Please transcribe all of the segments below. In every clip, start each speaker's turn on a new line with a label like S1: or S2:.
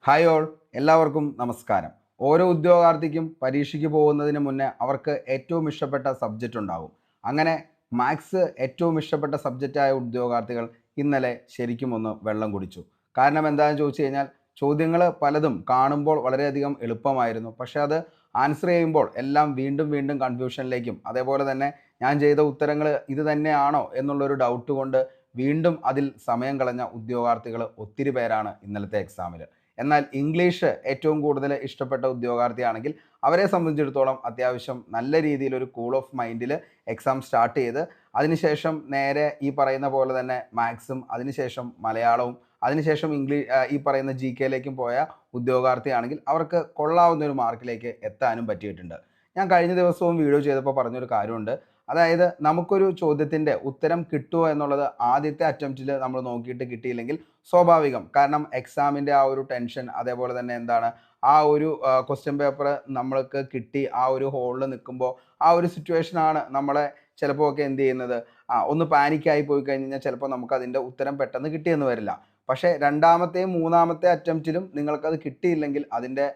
S1: Hi all, എല്ലാവർക്കും നമസ്കാരം. ഓരോ ഉദ്യോഗാർത്ഥിക്കും പരീക്ഷയ്ക്ക് പോകുന്നതിന് മുന്നേ അവർക്ക് ഏറ്റവും ഇഷ്ടപ്പെട്ട സബ്ജക്റ്റ് ഉണ്ടാകും. അങ്ങനെ മാത്സ് ഏറ്റവും ഇഷ്ടപ്പെട്ട സബ്ജക്റ്റായ ഉദ്യോഗാർത്ഥികൾ ഇന്നലെ ശരിക്കും ഒന്ന് വെള്ളം കുടിച്ചു. കാരണം എന്താണെന്ന് ചോദിച്ചു കഴിഞ്ഞാൽ ചോദ്യങ്ങൾ പലതും കാണുമ്പോൾ വളരെയധികം എളുപ്പമായിരുന്നു. പക്ഷേ അത് ആൻസർ ചെയ്യുമ്പോൾ എല്ലാം വീണ്ടും വീണ്ടും കൺഫ്യൂഷനിലേക്കും അതേപോലെ തന്നെ ഞാൻ ചെയ്ത ഉത്തരങ്ങൾ ഇത് തന്നെയാണോ എന്നുള്ളൊരു ഡൗട്ട് കൊണ്ട് വീണ്ടും അതിൽ സമയം കളഞ്ഞ ഉദ്യോഗാർത്ഥികൾ ഒത്തിരി പേരാണ് ഇന്നലത്തെ എക്സാമിൽ. എന്നാൽ ഇംഗ്ലീഷ് ഏറ്റവും കൂടുതൽ ഇഷ്ടപ്പെട്ട ഉദ്യോഗാർത്ഥിയാണെങ്കിൽ അവരെ സംബന്ധിച്ചിടത്തോളം അത്യാവശ്യം നല്ല രീതിയിൽ ഒരു കൂൾ ഓഫ് മൈൻഡിൽ എക്സാം സ്റ്റാർട്ട് ചെയ്ത് അതിനുശേഷം നേരെ ഈ പറയുന്ന പോലെ തന്നെ മാത്സും അതിനുശേഷം മലയാളവും അതിനുശേഷം ഈ പറയുന്ന ജി കെയിലേക്കും പോയ ഉദ്യോഗാർത്ഥിയാണെങ്കിൽ അവർക്ക് കൊള്ളാവുന്ന ഒരു മാർക്കിലേക്ക് എത്താനും പറ്റിയിട്ടുണ്ട്. ഞാൻ കഴിഞ്ഞ ദിവസവും വീഡിയോ ചെയ്തപ്പോൾ പറഞ്ഞൊരു കാര്യമുണ്ട്. അതായത് നമുക്കൊരു ചോദ്യത്തിൻ്റെ ഉത്തരം കിട്ടുമോ എന്നുള്ളത് ആദ്യത്തെ അറ്റംപ്റ്റിൽ നമ്മൾ നോക്കിയിട്ട് കിട്ടിയില്ലെങ്കിൽ സ്വാഭാവികം. കാരണം എക്സാമിൻ്റെ ആ ഒരു ടെൻഷൻ അതേപോലെ തന്നെ എന്താണ് ആ ഒരു ക്വസ്റ്റ്യൻ പേപ്പർ നമ്മൾക്ക് കിട്ടി ആ ഒരു ഹോളിൽ നിൽക്കുമ്പോൾ ആ ഒരു സിറ്റുവേഷനാണ് നമ്മളെ ചിലപ്പോൾ ഒക്കെ എന്ത് ചെയ്യുന്നത്, ഒന്ന് പാനിക്കായി പോയി കഴിഞ്ഞാൽ ചിലപ്പോൾ നമുക്ക് അതിൻ്റെ ഉത്തരം പെട്ടെന്ന് കിട്ടിയെന്ന് വരില്ല. പക്ഷേ രണ്ടാമത്തെയും മൂന്നാമത്തെ അറ്റംപ്റ്റിലും നിങ്ങൾക്കത് കിട്ടിയില്ലെങ്കിൽ അതിൻ്റെ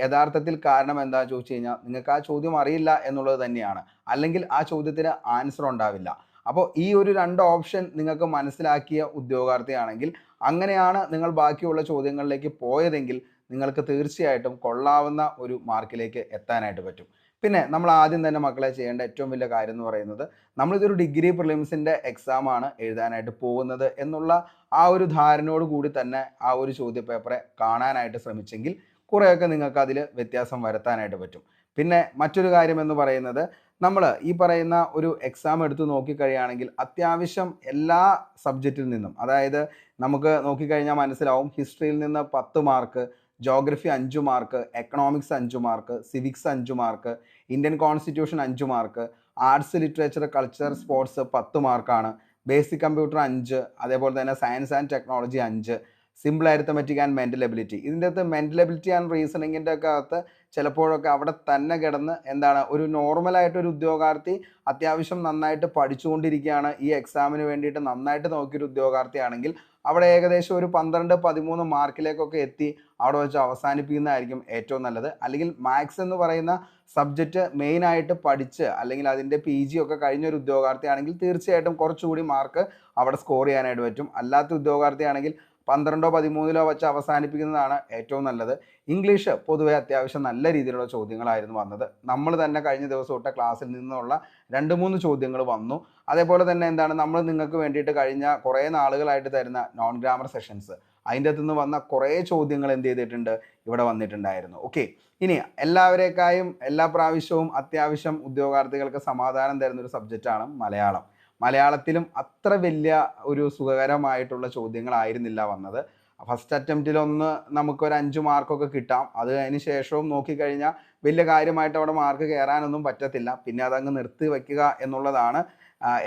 S1: യഥാർത്ഥത്തിൽ കാരണം എന്താണെന്ന് ചോദിച്ചു കഴിഞ്ഞാൽ നിങ്ങൾക്ക് ആ ചോദ്യം അറിയില്ല എന്നുള്ളത് തന്നെയാണ്. അല്ലെങ്കിൽ ആ ചോദ്യത്തിന് ആൻസർ ഉണ്ടാവില്ല. അപ്പോൾ ഈ ഒരു രണ്ട് ഓപ്ഷൻ നിങ്ങൾക്ക് മനസ്സിലാക്കിയ ഉദ്യോഗാർത്ഥിയാണെങ്കിൽ അങ്ങനെയാണ് നിങ്ങൾ ബാക്കിയുള്ള ചോദ്യങ്ങളിലേക്ക് പോയതെങ്കിൽ നിങ്ങൾക്ക് തീർച്ചയായിട്ടും കൊള്ളാവുന്ന ഒരു മാർക്കിലേക്ക് എത്താനായിട്ട് പറ്റും. പിന്നെ നമ്മൾ ആദ്യം തന്നെ മക്കളെ ചെയ്യേണ്ട ഏറ്റവും വലിയ കാര്യം എന്ന് പറയുന്നത്, നമ്മളിതൊരു ഡിഗ്രി പ്രിലിംസിൻ്റെ എക്സാമാണ് എഴുതാനായിട്ട് പോകുന്നത് എന്നുള്ള ആ ഒരു ധാരണയോട് കൂടി തന്നെ ആ ഒരു ചോദ്യപേപ്പറെ കാണാനായിട്ട് ശ്രമിച്ചെങ്കിൽ കുറേയൊക്കെ നിങ്ങൾക്ക് അതിൽ വ്യത്യാസം വരുത്താനായിട്ട് പറ്റും. പിന്നെ മറ്റൊരു കാര്യം എന്ന് പറയുന്നത്, നമ്മൾ ഈ പറയുന്ന ഒരു എക്സാം എടുത്ത് നോക്കിക്കഴിയുകയാണെങ്കിൽ അത്യാവശ്യം എല്ലാ സബ്ജക്റ്റിൽ നിന്നും, അതായത് നമുക്ക് നോക്കിക്കഴിഞ്ഞാൽ മനസ്സിലാവും, ഹിസ്റ്ററിയിൽ നിന്ന് 10 mark, geography 5 mark, economics 5 mark, civics 5 mark, Indian constitution 5 mark, arts literature culture sports 10 മാർക്കാണ്, ബേസിക് കമ്പ്യൂട്ടർ 5, അതേപോലെ തന്നെ science and technology 5, simple arithmetic and mental ability. ഇതിൻ്റെ അകത്ത് മെൻ്റൽ എബിലിറ്റി ആൻഡ് റീസണിങ്ങിൻ്റെ ഒക്കെ അകത്ത് ചിലപ്പോഴൊക്കെ അവിടെ തന്നെ കിടന്ന് എന്താണ്, ഒരു നോർമലായിട്ടൊരു ഉദ്യോഗാർത്ഥി അത്യാവശ്യം നന്നായിട്ട് പഠിച്ചുകൊണ്ടിരിക്കുകയാണ്, ഈ എക്സാമിന് വേണ്ടിയിട്ട് നന്നായിട്ട് നോക്കിയൊരു ഉദ്യോഗാർത്ഥിയാണെങ്കിൽ അവിടെ ഏകദേശം ഒരു 12-13 മാർക്കിലേക്കൊക്കെ എത്തി അവിടെ വെച്ച് അവസാനിപ്പിക്കുന്നതായിരിക്കും ഏറ്റവും നല്ലത്. അല്ലെങ്കിൽ മാത്സ് എന്ന് പറയുന്ന സബ്ജക്റ്റ് മെയിനായിട്ട് പഠിച്ച് അല്ലെങ്കിൽ അതിൻ്റെ PG ഒക്കെ കഴിഞ്ഞൊരു ഉദ്യോഗാർത്ഥിയാണെങ്കിൽ തീർച്ചയായിട്ടും കുറച്ചുകൂടി മാർക്ക് അവിടെ സ്കോർ ചെയ്യാനായിട്ട് പറ്റും. അല്ലാത്ത ഉദ്യോഗാർത്ഥിയാണെങ്കിൽ 12-13 വെച്ച് അവസാനിപ്പിക്കുന്നതാണ് ഏറ്റവും നല്ലത്. ഇംഗ്ലീഷ് പൊതുവെ അത്യാവശ്യം നല്ല രീതിയിലുള്ള ചോദ്യങ്ങളായിരുന്നു വന്നത്. നമ്മൾ തന്നെ കഴിഞ്ഞ ദിവസം തൊട്ട ക്ലാസ്സിൽ നിന്നുള്ള 2-3 ചോദ്യങ്ങൾ വന്നു. അതേപോലെ തന്നെ എന്താണ്, നമ്മൾ നിങ്ങൾക്ക് വേണ്ടിയിട്ട് കഴിഞ്ഞ കുറേ നാളുകളായിട്ട് തരുന്ന നോൺ ഗ്രാമർ സെഷൻസ്, അതിൻ്റെ അകത്തുനിന്ന് വന്ന കുറേ ചോദ്യങ്ങൾ എന്ത് ചെയ്തിട്ടുണ്ട്, ഇവിടെ വന്നിട്ടുണ്ടായിരുന്നു. ഓക്കെ, ഇനി എല്ലാവരേക്കായും എല്ലാ പ്രാവശ്യവും അത്യാവശ്യം ഉദ്യോഗാർത്ഥികൾക്ക് സമാധാനം തരുന്നൊരു സബ്ജക്റ്റാണ് മലയാളം. മലയാളത്തിലും അത്ര വലിയ ഒരു സുഖകരമായിട്ടുള്ള ചോദ്യങ്ങളായിരുന്നില്ല വന്നത്. ഫസ്റ്റ് അറ്റംപ്റ്റിലൊന്ന് നമുക്കൊരു 5 മാർക്കൊക്കെ കിട്ടാം. അത് അതിന് ശേഷവും നോക്കിക്കഴിഞ്ഞാൽ വലിയ കാര്യമായിട്ട് അവിടെ മാർക്ക് കയറാനൊന്നും പറ്റത്തില്ല. പിന്നെ അതങ്ങ് നിർത്തി വയ്ക്കുക എന്നുള്ളതാണ്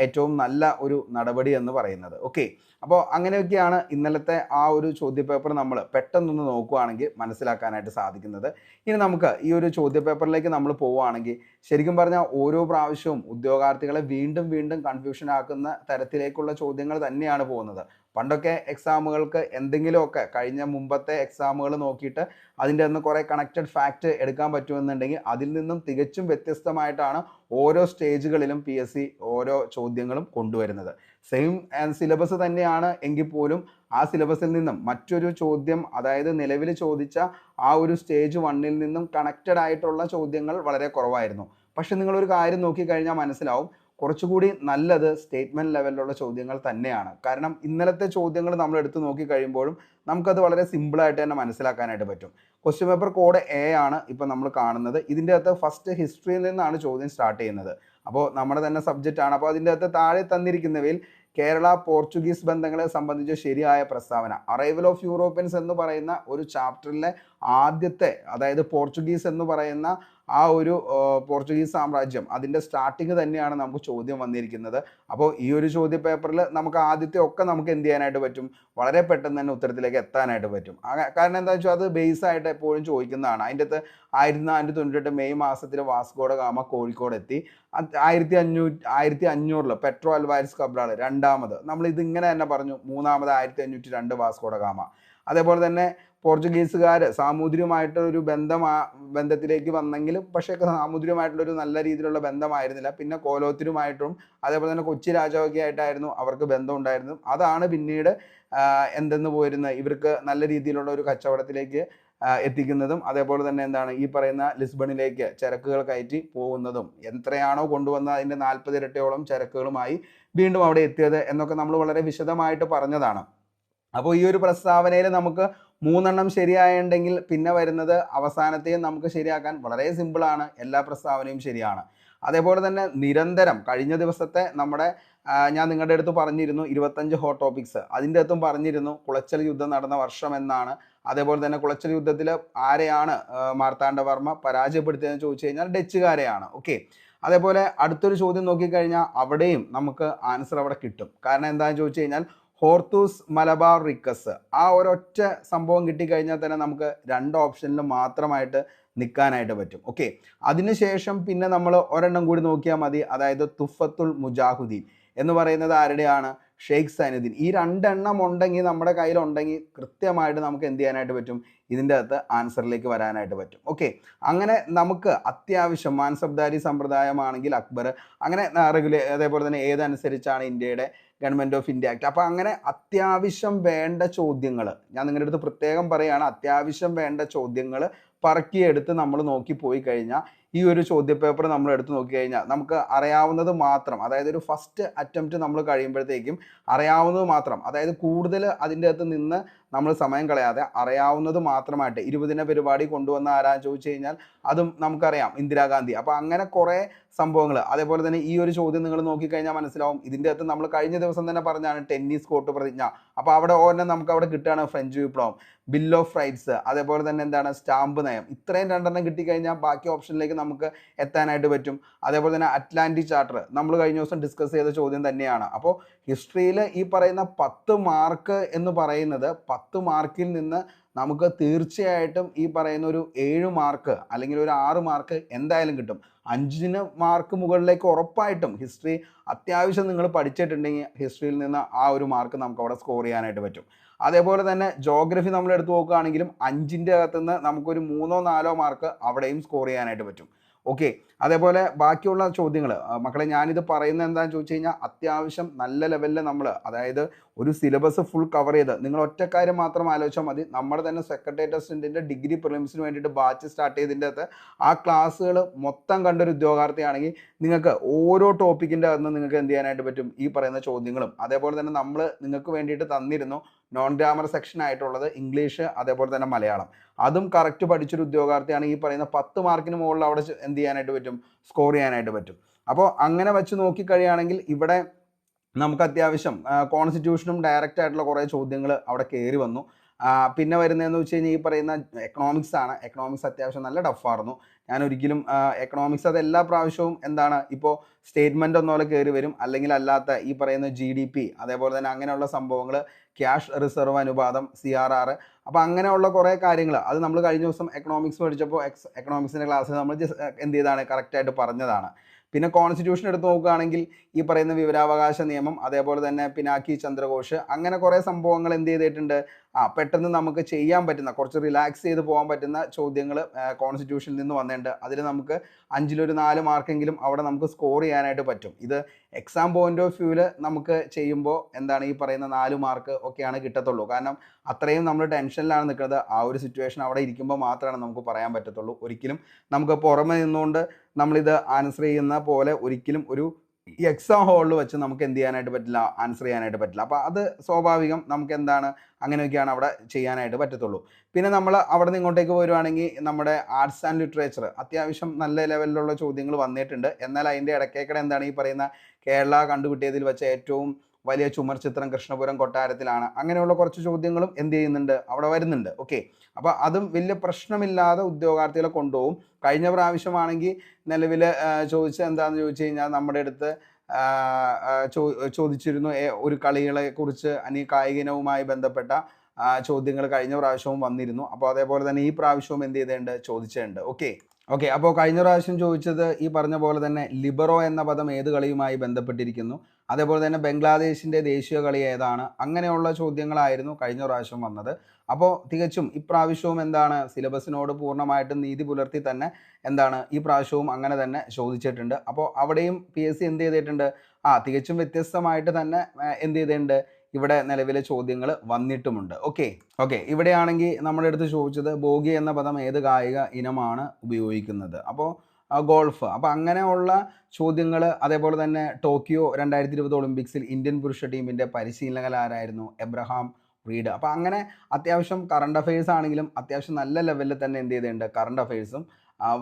S1: ഏറ്റവും നല്ല ഒരു നടപടി എന്ന് പറയുന്നത്. ഓക്കെ, അപ്പോൾ അങ്ങനെയൊക്കെയാണ് ഇന്നലത്തെ ആ ഒരു ചോദ്യപേപ്പർ നമ്മൾ പെട്ടെന്നൊന്ന് നോക്കുകയാണെങ്കിൽ മനസ്സിലാക്കാനായിട്ട് സാധിക്കുന്നത്. ഇനി നമുക്ക് ഈ ഒരു ചോദ്യപേപ്പറിലേക്ക് നമ്മൾ പോവുകയാണെങ്കിൽ ശരിക്കും പറഞ്ഞാൽ ഓരോ പ്രാവശ്യവും ഉദ്യോഗാർത്ഥികളെ വീണ്ടും വീണ്ടും കൺഫ്യൂഷൻ ആക്കുന്ന തരത്തിലേക്കുള്ള ചോദ്യങ്ങൾ തന്നെയാണ് പോകുന്നത്. പണ്ടൊക്കെ എക്സാമുകൾക്ക് എന്തെങ്കിലുമൊക്കെ കഴിഞ്ഞ മുമ്പത്തെ എക്സാമുകൾ നോക്കിയിട്ട് അതിൻ്റെ അന്ന് കുറേ കണക്റ്റഡ് ഫാക്റ്റ് എടുക്കാൻ പറ്റുമെന്നുണ്ടെങ്കിൽ അതിൽ നിന്നും തികച്ചും വ്യത്യസ്തമായിട്ടാണ് ഓരോ സ്റ്റേജുകളിലും PSC ഓരോ ചോദ്യങ്ങളും കൊണ്ടുവരുന്നത്. സെയിം സിലബസ് തന്നെയാണ് എങ്കിൽ പോലും ആ സിലബസിൽ നിന്നും മറ്റൊരു ചോദ്യം, അതായത് നിലവിൽ ചോദിച്ച ആ ഒരു സ്റ്റേജ് 1ൽ നിന്നും കണക്റ്റഡ് ആയിട്ടുള്ള ചോദ്യങ്ങൾ വളരെ കുറവായിരുന്നു. പക്ഷെ നിങ്ങളൊരു കാര്യം നോക്കിക്കഴിഞ്ഞാൽ മനസ്സിലാവും, കുറച്ചുകൂടി നല്ലത് സ്റ്റേറ്റ്മെൻറ്റ് ലെവലിലുള്ള ചോദ്യങ്ങൾ തന്നെയാണ്. കാരണം ഇന്നലത്തെ ചോദ്യങ്ങൾ നമ്മൾ എടുത്ത് നോക്കി കഴിയുമ്പോഴും നമുക്കത് വളരെ സിമ്പിളായിട്ട് തന്നെ മനസ്സിലാക്കാനായിട്ട് പറ്റും. ക്വസ്റ്റ്യൻ പേപ്പർ കോഡ് A ആണ് ഇപ്പോൾ നമ്മൾ കാണുന്നത്. ഇതിൻ്റെ അകത്ത് ഫസ്റ്റ് ഹിസ്റ്ററിയിൽ നിന്നാണ് ചോദ്യം സ്റ്റാർട്ട് ചെയ്യുന്നത്. അപ്പോൾ നമ്മുടെ തന്നെ സബ്ജക്റ്റ് ആണ്. അപ്പോൾ അതിൻ്റെ അകത്ത് താഴെ തന്നിരിക്കുന്നവയിൽ കേരള പോർച്ചുഗീസ് ബന്ധങ്ങളെ സംബന്ധിച്ച ശരിയായ പ്രസ്താവന, അറൈവൽ ഓഫ് യൂറോപ്യൻസ് എന്ന് പറയുന്ന ഒരു ചാപ്റ്ററിലെ ആദ്യത്തെ, അതായത് പോർച്ചുഗീസ് എന്ന് പറയുന്ന ആ ഒരു പോർച്ചുഗീസ് സാമ്രാജ്യം അതിൻ്റെ സ്റ്റാർട്ടിങ് തന്നെയാണ് നമുക്ക് ചോദ്യം വന്നിരിക്കുന്നത്. അപ്പോൾ ഈ ഒരു ചോദ്യ പേപ്പറിൽ നമുക്ക് ആദ്യത്തെ ഒക്കെ നമുക്ക് എന്ത് ചെയ്യാനായിട്ട് പറ്റും, വളരെ പെട്ടെന്ന് തന്നെ ഉത്തരത്തിലേക്ക് എത്താനായിട്ട് പറ്റും. കാരണം എന്താ വെച്ചാൽ അത് ബേസ് ആയിട്ട് എപ്പോഴും ചോദിക്കുന്നതാണ്. അതിൻ്റെ അകത്ത് 1498 മെയ് മാസത്തിൽ വാസ്കോ ഡ ഗാമ കോഴിക്കോട് എത്തി. 1500 പെട്രോ അൽവാരിസ് കബ്രാൾ രണ്ടാമത്, നമ്മൾ ഇതിങ്ങനെ തന്നെ പറഞ്ഞു. മൂന്നാമത് 1502 വാസ്കോ ഡ ഗാമ. അതേപോലെ തന്നെ പോർച്ചുഗീസുകാർ സാമൂതിരിയുമായിട്ടൊരു ബന്ധത്തിലേക്ക് വന്നെങ്കിലും പക്ഷേ സാമൂതിരിയുമായിട്ടുള്ളൊരു നല്ല രീതിയിലുള്ള ബന്ധമായിരുന്നില്ല. പിന്നെ കോലോത്തിരുമായിട്ടും അതേപോലെ തന്നെ കൊച്ചി രാജാവൊക്കെ ആയിട്ടായിരുന്നു അവർക്ക് ബന്ധം ഉണ്ടായിരുന്നത്. അതാണ് പിന്നീട് എന്തെന്ന് പോയിരുന്നത് ഇവർക്ക് നല്ല രീതിയിലുള്ള ഒരു കച്ചവടത്തിലേക്ക് എത്തിക്കുന്നതും അതേപോലെ തന്നെ എന്താണ് ഈ പറയുന്ന ലിസ്ബണിലേക്ക് ചരക്കുകൾ കയറ്റി പോകുന്നതും എത്രയാണോ കൊണ്ടുവന്ന അതിൻ്റെ 40 ഇരട്ടിയോളം ചരക്കുകളുമായി വീണ്ടും അവിടെ എത്തിയത് എന്നൊക്കെ നമ്മൾ വളരെ വിശദമായിട്ട് പറഞ്ഞതാണ്. അപ്പോൾ ഈ ഒരു പ്രസ്താവനയിൽ നമുക്ക് 3 ശരിയായിട്ടുണ്ടെങ്കിൽ പിന്നെ വരുന്നത് അവസാനത്തെയും നമുക്ക് ശരിയാക്കാൻ വളരെ സിമ്പിളാണ്. എല്ലാ പ്രസ്താവനയും ശരിയാണ്. അതേപോലെ തന്നെ നിരന്തരം കഴിഞ്ഞ ദിവസത്തെ നമ്മുടെ ഞാൻ നിങ്ങളുടെ അടുത്ത് പറഞ്ഞിരുന്നു 25 ഹോട്ട് ടോപ്പിക്സ്, അതിൻ്റെ അകത്തും പറഞ്ഞിരുന്നു കുളച്ചൽ യുദ്ധം നടന്ന വർഷം എന്നാണ്. അതേപോലെ തന്നെ കുളച്ചൽ യുദ്ധത്തിൽ ആരെയാണ് മാർത്താണ്ഡവർമ്മ പരാജയപ്പെടുത്തിയതെന്ന് ചോദിച്ചു കഴിഞ്ഞാൽ ഡച്ചുകാരെയാണ്. ഓക്കെ, അതേപോലെ അടുത്തൊരു ചോദ്യം നോക്കിക്കഴിഞ്ഞാൽ അവിടെയും നമുക്ക് ആൻസർ അവിടെ കിട്ടും. കാരണം എന്താണെന്ന് ചോദിച്ചു കഴിഞ്ഞാൽ ഹോർത്തൂസ് മലബാർ റിക്കസ്, ആ ഒരൊറ്റ സംഭവം കിട്ടിക്കഴിഞ്ഞാൽ തന്നെ നമുക്ക് 2 ഓപ്ഷനിൽ മാത്രമായിട്ട് നിൽക്കാനായിട്ട് പറ്റും. ഓക്കെ, അതിനുശേഷം പിന്നെ നമ്മൾ ഒരെണ്ണം കൂടി നോക്കിയാൽ മതി. അതായത് തുഫത്തുൽ മുജാഹിദീൻ എന്ന് പറയുന്നത് ആരുടെയാണ്? ഷെയ്ഖ് സൈനുദ്ദീൻ. ഈ 2 എണ്ണം ഉണ്ടെങ്കിൽ നമ്മുടെ കയ്യിലുണ്ടെങ്കിൽ കൃത്യമായിട്ട് നമുക്ക് എന്ത് ചെയ്യാനായിട്ട് പറ്റും? ഇതിൻ്റെ അകത്ത് ആൻസറിലേക്ക് വരാനായിട്ട് പറ്റും. ഓക്കെ, അങ്ങനെ നമുക്ക് അത്യാവശ്യം മാൻസബ്ദാരി സമ്പ്രദായമാണെങ്കിൽ അക്ബർ, അങ്ങനെ അതേപോലെ തന്നെ ഏതനുസരിച്ചാണ് ഇന്ത്യയുടെ ഗവൺമെൻറ് ഓഫ് ഇന്ത്യ ആക്ട്. അപ്പോൾ അങ്ങനെ അത്യാവശ്യം വേണ്ട ചോദ്യങ്ങൾ ഞാൻ നിങ്ങളുടെ അടുത്ത് പ്രത്യേകം പറയുകയാണ്. അത്യാവശ്യം വേണ്ട ചോദ്യങ്ങൾ പറക്കിയെടുത്ത് നമ്മൾ നോക്കി പോയി കഴിഞ്ഞാൽ ഈ ഒരു ചോദ്യപേപ്പർ നമ്മൾ എടുത്ത് നോക്കി കഴിഞ്ഞാൽ നമുക്ക് അറിയാവുന്നത് മാത്രം, അതായത് ഒരു ഫസ്റ്റ് അറ്റംപ്റ്റ് നമ്മൾ കഴിയുമ്പോഴത്തേക്കും അറിയാവുന്നത് മാത്രം, അതായത് കൂടുതൽ അതിൻ്റെ അകത്ത് നിന്ന് നമ്മൾ സമയം കളയാതെ അറിയാവുന്നത് മാത്രമായിട്ട് 20 പരിപാടി കൊണ്ടുവന്ന ആരാന്ന് ചോദിച്ചു കഴിഞ്ഞാൽ അതും നമുക്കറിയാം, ഇന്ദിരാഗാന്ധി. അപ്പോൾ അങ്ങനെ കുറേ സംഭവങ്ങൾ. അതേപോലെ തന്നെ ഈ ഒരു ചോദ്യം നിങ്ങൾ നോക്കിക്കഴിഞ്ഞാൽ മനസ്സിലാവും. ഇതിൻ്റെ അകത്ത് നമ്മൾ കഴിഞ്ഞ ദിവസം തന്നെ പറഞ്ഞാണ് ടെന്നീസ് കോർട്ട് പ്രതിജ്ഞ. അപ്പോൾ അവിടെ ഓരോ നമുക്ക് അവിടെ കിട്ടുകയാണ് ഫ്രഞ്ച് വിപ്ലവം, ബിൽ ഓഫ് റൈറ്റ്സ്, അതേപോലെ തന്നെ എന്താണ് സ്റ്റാമ്പ് നയം. ഇത്രയും 2 കിട്ടിക്കഴിഞ്ഞാൽ ബാക്കി ഓപ്ഷനിലേക്ക് നമുക്ക് എത്താനായിട്ട് പറ്റും. അതേപോലെ തന്നെ അറ്റ്ലാന്റിക് ചാർട്ടർ നമ്മൾ കഴിഞ്ഞ ദിവസം ഡിസ്കസ് ചെയ്ത ചോദ്യം തന്നെയാണ്. അപ്പോൾ ഹിസ്റ്ററിയിൽ ഈ പറയുന്ന 10 മാർക്ക് എന്ന് പറയുന്നത് 10 മാർക്കിൽ നിന്ന് നമുക്ക് തീർച്ചയായിട്ടും ഈ പറയുന്ന ഒരു 7 മാർക്ക് അല്ലെങ്കിൽ ഒരു 6 മാർക്ക് എന്തായാലും കിട്ടും. 5 മാർക്ക് മുകളിലേക്ക് ഉറപ്പായിട്ടും ഹിസ്റ്ററി അത്യാവശ്യം നിങ്ങൾ പഠിച്ചിട്ടുണ്ടെങ്കിൽ ഹിസ്റ്ററിയിൽ നിന്ന് ആ ഒരു മാർക്ക് നമുക്ക് അവിടെ സ്കോർ ചെയ്യാനായിട്ട് പറ്റും. അതേപോലെ തന്നെ ജോഗ്രഫി നമ്മൾ എടുത്ത് നോക്കുകയാണെങ്കിലും 5ൻ്റെ അകത്തുനിന്ന് നമുക്കൊരു 3-4 മാർക്ക് അവിടെയും സ്കോർ ചെയ്യാനായിട്ട് പറ്റും. ഓക്കെ, അതേപോലെ ബാക്കിയുള്ള ചോദ്യങ്ങൾ മക്കളെ ഞാനിത് പറയുന്നത് എന്താണെന്ന് ചോദിച്ചു കഴിഞ്ഞാൽ അത്യാവശ്യം നല്ല ലെവലിൽ നമ്മൾ, അതായത് ഒരു സിലബസ് ഫുൾ കവർ ചെയ്ത് നിങ്ങൾ ഒറ്റക്കാര്യം മാത്രം ആലോചിച്ചാൽ മതി. നമ്മുടെ തന്നെ സെക്രട്ടേറിയറ്റ് അസിസ്റ്റന്റിന്റെ ഡിഗ്രി പ്രിലിംസിന് വേണ്ടിയിട്ട് ബാച്ച് സ്റ്റാർട്ട് ചെയ്തതിൻ്റെ അകത്ത് ആ ക്ലാസ്സുകൾ മൊത്തം കണ്ടൊരു ഉദ്യോഗാർത്ഥിയാണെങ്കിൽ നിങ്ങൾക്ക് ഓരോ ടോപ്പിക്കിൻ്റെ അകത്ത് നിങ്ങൾക്ക് എന്ത് ചെയ്യാനായിട്ട് പറ്റും? ഈ പറയുന്ന ചോദ്യങ്ങളും അതേപോലെ തന്നെ നമ്മൾ നിങ്ങൾക്ക് വേണ്ടിയിട്ട് തന്നിരുന്നു നോൺ ഗ്രാമർ സെക്ഷൻ ആയിട്ടുള്ളത് ഇംഗ്ലീഷ് അതേപോലെ തന്നെ മലയാളം, അതും കറക്റ്റ് പഠിച്ചൊരു ഉദ്യോഗാർത്ഥിയാണ് ഈ പറയുന്ന 10 മാർക്കിന് മുകളിൽ അവിടെ എന്ത് ചെയ്യാനായിട്ട് പറ്റും? സ്കോർ ചെയ്യാനായിട്ട് പറ്റും. അപ്പോൾ അങ്ങനെ വെച്ച് നോക്കിക്കഴിയുകയാണെങ്കിൽ ഇവിടെ നമുക്ക് അത്യാവശ്യം കോൺസ്റ്റിറ്റ്യൂഷനും ഡയറക്റ്റ് ആയിട്ടുള്ള കുറേ ചോദ്യങ്ങൾ അവിടെ കയറി വന്നു. പിന്നെ വരുന്നതെന്ന് വെച്ച് കഴിഞ്ഞാൽ ഈ പറയുന്ന എക്കണോമിക്സ് ആണ്. എക്കണോമിക്സ് അത്യാവശ്യം നല്ല ടഫായിരുന്നു. ഞാൻ ഒരിക്കലും എക്കണോമിക്സ് അത് എല്ലാ പ്രാവശ്യവും എന്താണ് ഇപ്പോൾ സ്റ്റേറ്റ്മെൻ്റ് ഒന്നുപോലെ കയറി വരും, അല്ലെങ്കിൽ അല്ലാത്ത ഈ പറയുന്ന GDP അതേപോലെ തന്നെ അങ്ങനെയുള്ള സംഭവങ്ങൾ, ക്യാഷ് റിസർവ് അനുപാതം, CRR, അപ്പോൾ അങ്ങനെയുള്ള കുറേ കാര്യങ്ങൾ അത് നമ്മൾ കഴിഞ്ഞ ദിവസം എക്കണോമിക്സ് പഠിച്ചപ്പോൾ എക്കണോമിക്സിൻ്റെ ക്ലാസ്സിൽ നമ്മൾ എന്ത് ചെയ്താണ് കറക്റ്റായിട്ട് പറഞ്ഞതാണ്. പിന്നെ കോൺസ്റ്റിറ്റ്യൂഷൻ എടുത്ത് നോക്കുകയാണെങ്കിൽ ഈ പറയുന്ന വിവരാവകാശ നിയമം അതേപോലെ തന്നെ പിനാക്കി ചന്ദ്രഘോഷ് അങ്ങനെ കുറേ സംഭവങ്ങൾ എന്ത് ചെയ്തിട്ടുണ്ട്, പെട്ടെന്ന് നമുക്ക് ചെയ്യാൻ പറ്റുന്ന കുറച്ച് റിലാക്സ് ചെയ്ത് പോകാൻ പറ്റുന്ന ചോദ്യങ്ങൾ കോൺസ്റ്റിറ്റ്യൂഷനിൽ നിന്ന് വന്നിട്ടുണ്ട്. അതിൽ നമുക്ക് 5-ൽ 4 മാർക്കെങ്കിലും അവിടെ നമുക്ക് സ്കോർ ചെയ്യാനായിട്ട് പറ്റും. ഇത് എക്സാം പോയിന്റ് ഓഫ് വ്യൂവിൽ നമുക്ക് ചെയ്യുമ്പോൾ എന്താണ് ഈ പറയുന്ന 4 മാർക്ക് ഒക്കെയാണ് കിട്ടത്തുള്ളൂ. കാരണം അത്രയും നമ്മൾ ടെൻഷനിലാണ് നിൽക്കുന്നത്. ആ ഒരു സിറ്റുവേഷൻ അവിടെ ഇരിക്കുമ്പോൾ മാത്രമാണ് നമുക്ക് പറയാൻ പറ്റത്തുള്ളൂ. ഒരിക്കലും നമുക്ക് പുറമെ നിന്നുകൊണ്ട് നമ്മളിത് ആൻസർ ചെയ്യുന്ന പോലെ ഒരിക്കലും ഒരു എക്സാം ഹോളിൽ വെച്ച് നമുക്ക് എന്ത് ചെയ്യാനായിട്ട് പറ്റില്ല, ആൻസർ ചെയ്യാനായിട്ട് പറ്റില്ല. അപ്പോൾ അത് സ്വാഭാവികം, നമുക്ക് എന്താണ് അങ്ങനെയൊക്കെയാണ് അവിടെ ചെയ്യാനായിട്ട് പറ്റത്തുള്ളൂ. പിന്നെ നമ്മൾ അവിടെ നിന്ന് ഇങ്ങോട്ടേക്ക് വരുവാണെങ്കിൽ നമ്മുടെ ആർട്സ് ആൻഡ് ലിറ്ററേച്ചർ അത്യാവശ്യം നല്ല ലെവലിലുള്ള ചോദ്യങ്ങൾ വന്നിട്ടുണ്ട്. എന്നാൽ അതിൻ്റെ ഇടയ്ക്കേക്കടെ എന്താണ് ഈ പറയുന്ന കേരള കണ്ടുകിട്ടിയതിൽ വെച്ച ഏറ്റവും വലിയ ചുമർ ചിത്രം കൃഷ്ണപുരം കൊട്ടാരത്തിലാണ്. അങ്ങനെയുള്ള കുറച്ച് ചോദ്യങ്ങളും എന്ത് ചെയ്യുന്നുണ്ട് അവിടെ വരുന്നുണ്ട്. ഓക്കെ, അപ്പോൾ അതും വലിയ പ്രശ്നമില്ലാതെ ഉദ്യോഗാർത്ഥികളെ കൊണ്ടുപോകും. കഴിഞ്ഞ പ്രാവശ്യമാണെങ്കിൽ നിലവിൽ ചോദിച്ചത് എന്താണെന്ന് ചോദിച്ചു കഴിഞ്ഞാൽ നമ്മുടെ അടുത്ത് ചോദിച്ചിരുന്നു ഒരു കളികളെ കുറിച്ച് അല്ലെങ്കിൽ കായിക ഇനവുമായി ബന്ധപ്പെട്ട ചോദ്യങ്ങൾ കഴിഞ്ഞ പ്രാവശ്യവും വന്നിരുന്നു. അപ്പോൾ അതേപോലെ തന്നെ ഈ പ്രാവശ്യവും എന്ത് ചെയ്തിട്ടുണ്ട്, ചോദിച്ചിട്ടുണ്ട്. ഓക്കെ, അപ്പോൾ കഴിഞ്ഞ പ്രാവശ്യം ചോദിച്ചത് ഈ പറഞ്ഞ പോലെ തന്നെ ലിബറോ എന്ന പദം ഏത് കളിയുമായി ബന്ധപ്പെട്ടിരിക്കുന്നു, അതേപോലെ തന്നെ ബംഗ്ലാദേശിൻ്റെ ദേശീയ കളി ഏതാണ്, അങ്ങനെയുള്ള ചോദ്യങ്ങളായിരുന്നു കഴിഞ്ഞ പ്രാവശ്യം വന്നത്. അപ്പോൾ തികച്ചും ഇപ്രാവശ്യവും എന്താണ് സിലബസിനോട് പൂർണ്ണമായിട്ടും നീതി പുലർത്തി തന്നെ എന്താണ് ഈ പ്രാവശ്യവും അങ്ങനെ തന്നെ ചോദിച്ചിട്ടുണ്ട്. അപ്പോൾ അവിടെയും PSC എന്ത് ചെയ്തിട്ടുണ്ട്, തികച്ചും വ്യത്യസ്തമായിട്ട് തന്നെ എന്ത് ചെയ്തിട്ടുണ്ട്, ഇവിടെ നിലവിലെ ചോദ്യങ്ങൾ വന്നിട്ടുമുണ്ട്. ഓക്കെ ഇവിടെയാണെങ്കിൽ നമ്മുടെ അടുത്ത് ചോദിച്ചത് ബോഗി എന്ന പദം ഏത് കായിക ഇനമാണ് ഉപയോഗിക്കുന്നത്. അപ്പോൾ ഗോൾഫ്. അപ്പോൾ അങ്ങനെയുള്ള ചോദ്യങ്ങൾ. അതേപോലെ തന്നെ ടോക്കിയോ 2020 ഒളിമ്പിക്സിൽ ഇന്ത്യൻ പുരുഷ ടീമിൻ്റെ പരിശീലകൻ ആരായിരുന്നു? Abraham read. അപ്പോൾ അങ്ങനെ അത്യാവശ്യം കറണ്ട് അഫയേഴ്സ് ആണെങ്കിലും അത്യാവശ്യം നല്ല ലെവലിൽ തന്നെ എന്ത് ചെയ്തിട്ടുണ്ട്, കറണ്ട് അഫയേഴ്സും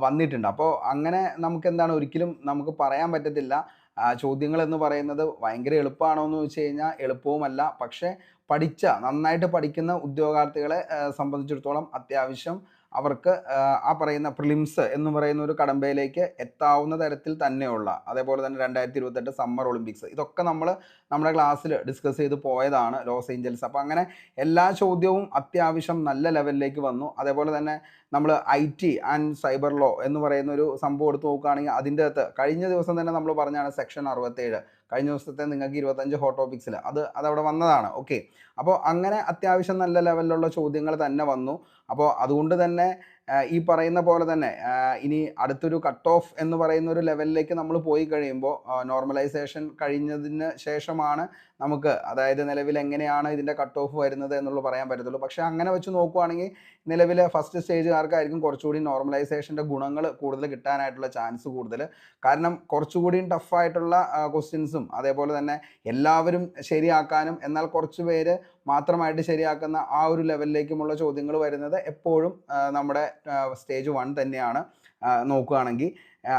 S1: വന്നിട്ടുണ്ട്. അപ്പോൾ അങ്ങനെ നമുക്ക് എന്താണ് ഒരിക്കലും നമുക്ക് പറയാൻ പറ്റത്തില്ല ചോദ്യങ്ങൾ എന്ന് പറയുന്നത് ഭയങ്കര എളുപ്പമാണോ എന്ന് ചോദിച്ചു കഴിഞ്ഞാൽ എളുപ്പവുമല്ല. പക്ഷേ നന്നായിട്ട് പഠിക്കുന്ന ഉദ്യോഗാർത്ഥികളെ സംബന്ധിച്ചിടത്തോളം അത്യാവശ്യം അവർക്ക് ആ പറയുന്ന പ്രിലിംസ് എന്ന് പറയുന്ന ഒരു കടമ്പയിലേക്ക് എത്താവുന്ന തരത്തിൽ തന്നെയുള്ള, അതേപോലെ തന്നെ 2028 സമ്മർ ഒളിമ്പിക്സ്, ഇതൊക്കെ നമ്മുടെ ക്ലാസ്സിൽ ഡിസ്കസ് ചെയ്ത് പോയതാണ്, ലോസ് ഏഞ്ചൽസ്. അപ്പോൾ അങ്ങനെ എല്ലാ ചോദ്യവും അത്യാവശ്യം നല്ല ലെവലിലേക്ക് വന്നു. അതേപോലെ തന്നെ നമ്മൾ IT ആൻഡ് സൈബർ ലോ എന്ന് പറയുന്ന ഒരു സംഭവം എടുത്ത് നോക്കുകയാണെങ്കിൽ അതിൻ്റെ അകത്ത് കഴിഞ്ഞ ദിവസം തന്നെ നമ്മൾ പറഞ്ഞാണ് സെക്ഷൻ 67, കഴിഞ്ഞ ദിവസത്തെ നിങ്ങൾക്ക് 25 ഹോട്ട് ടോപ്പിക്സിൽ അതവിടെ വന്നതാണ്. അപ്പോൾ അങ്ങനെ അത്യാവശ്യം നല്ല ലെവലിലുള്ള ചോദ്യങ്ങൾ തന്നെ വന്നു. അപ്പോൾ അതുകൊണ്ട് തന്നെ ഈ പറയുന്ന പോലെ തന്നെ ഇനി അടുത്തൊരു കട്ട് ഓഫ് എന്ന് പറയുന്ന ഒരു ലെവലിലേക്ക് നമ്മൾ പോയി കഴിയുമ്പോൾ നോർമലൈസേഷൻ കഴിഞ്ഞതിന് ശേഷമാണ് നമുക്ക്, അതായത് നിലവിൽ എങ്ങനെയാണ് ഇതിൻ്റെ കട്ട് ഓഫ് വരുന്നത് എന്നുള്ളത് പറയാൻ പറ്റത്തുള്ളൂ. പക്ഷേ അങ്ങനെ വെച്ച് നോക്കുവാണെങ്കിൽ നിലവിൽ ഫസ്റ്റ് സ്റ്റേജുകാർക്കായിരിക്കും കുറച്ചുകൂടി നോർമലൈസേഷൻ്റെ ഗുണങ്ങൾ കൂടുതൽ കിട്ടാനായിട്ടുള്ള ചാൻസ് കൂടുതൽ. കാരണം കുറച്ചുകൂടി ടഫായിട്ടുള്ള ക്വസ്റ്റ്യൻസും അതേപോലെ തന്നെ എല്ലാവരും ശരിയാക്കാനും എന്നാൽ കുറച്ച് പേര് മാത്രമായിട്ട് ശരിയാക്കുന്ന ആ ഒരു ലെവലിലേക്കുമുള്ള ചോദ്യങ്ങൾ വരുന്നത് എപ്പോഴും നമ്മുടെ സ്റ്റേജ് 1 തന്നെയാണ് നോക്കുകയാണെങ്കിൽ.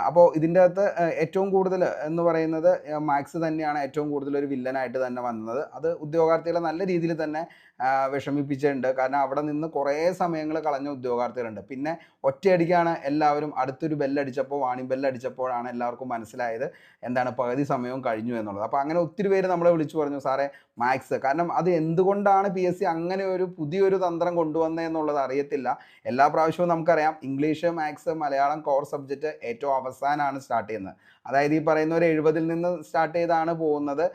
S1: അപ്പോൾ ഇതിൻ്റെ അകത്ത് ഏറ്റവും കൂടുതൽ എന്ന് പറയുന്നത് മാത്സ് തന്നെയാണ് ഏറ്റവും കൂടുതൽ ഒരു വില്ലനായിട്ട് തന്നെ വന്നത്. അത് ഉദ്യോഗാർത്ഥികളെ നല്ല രീതിയിൽ തന്നെ വിഷമിപ്പിച്ചിട്ടുണ്ട്. കാരണം അവിടെ നിന്ന് കുറേ സമയങ്ങൾ കളഞ്ഞ ഉദ്യോഗാർത്ഥികളുണ്ട്. പിന്നെ ഒറ്റയടിക്കാണ് എല്ലാവരും അടുത്തൊരു വാണി ബെല്ലടിച്ചപ്പോഴാണ് എല്ലാവർക്കും മനസ്സിലായത് എന്താണ് പകുതി സമയവും കഴിഞ്ഞു എന്നുള്ളത്. അപ്പോൾ അങ്ങനെ ഒത്തിരി പേര് നമ്മളെ വിളിച്ചു പറഞ്ഞു, സാറേ മാത്സ്, കാരണം അത് എന്തുകൊണ്ടാണ് PSC അങ്ങനെ ഒരു പുതിയൊരു തന്ത്രം കൊണ്ടുവന്നത് എന്നുള്ളത് അറിയത്തില്ല. എല്ലാ പ്രാവശ്യവും നമുക്കറിയാം English, maths, Malayalam core subject ഏറ്റവും അവസാനമാണ് സ്റ്റാർട്ട് ചെയ്യുന്നത്. അതായത് ഈ പറയുന്ന ഒരു 70-ൽ നിന്ന് സ്റ്റാർട്ട് ചെയ്താണ് പോകുന്നത്.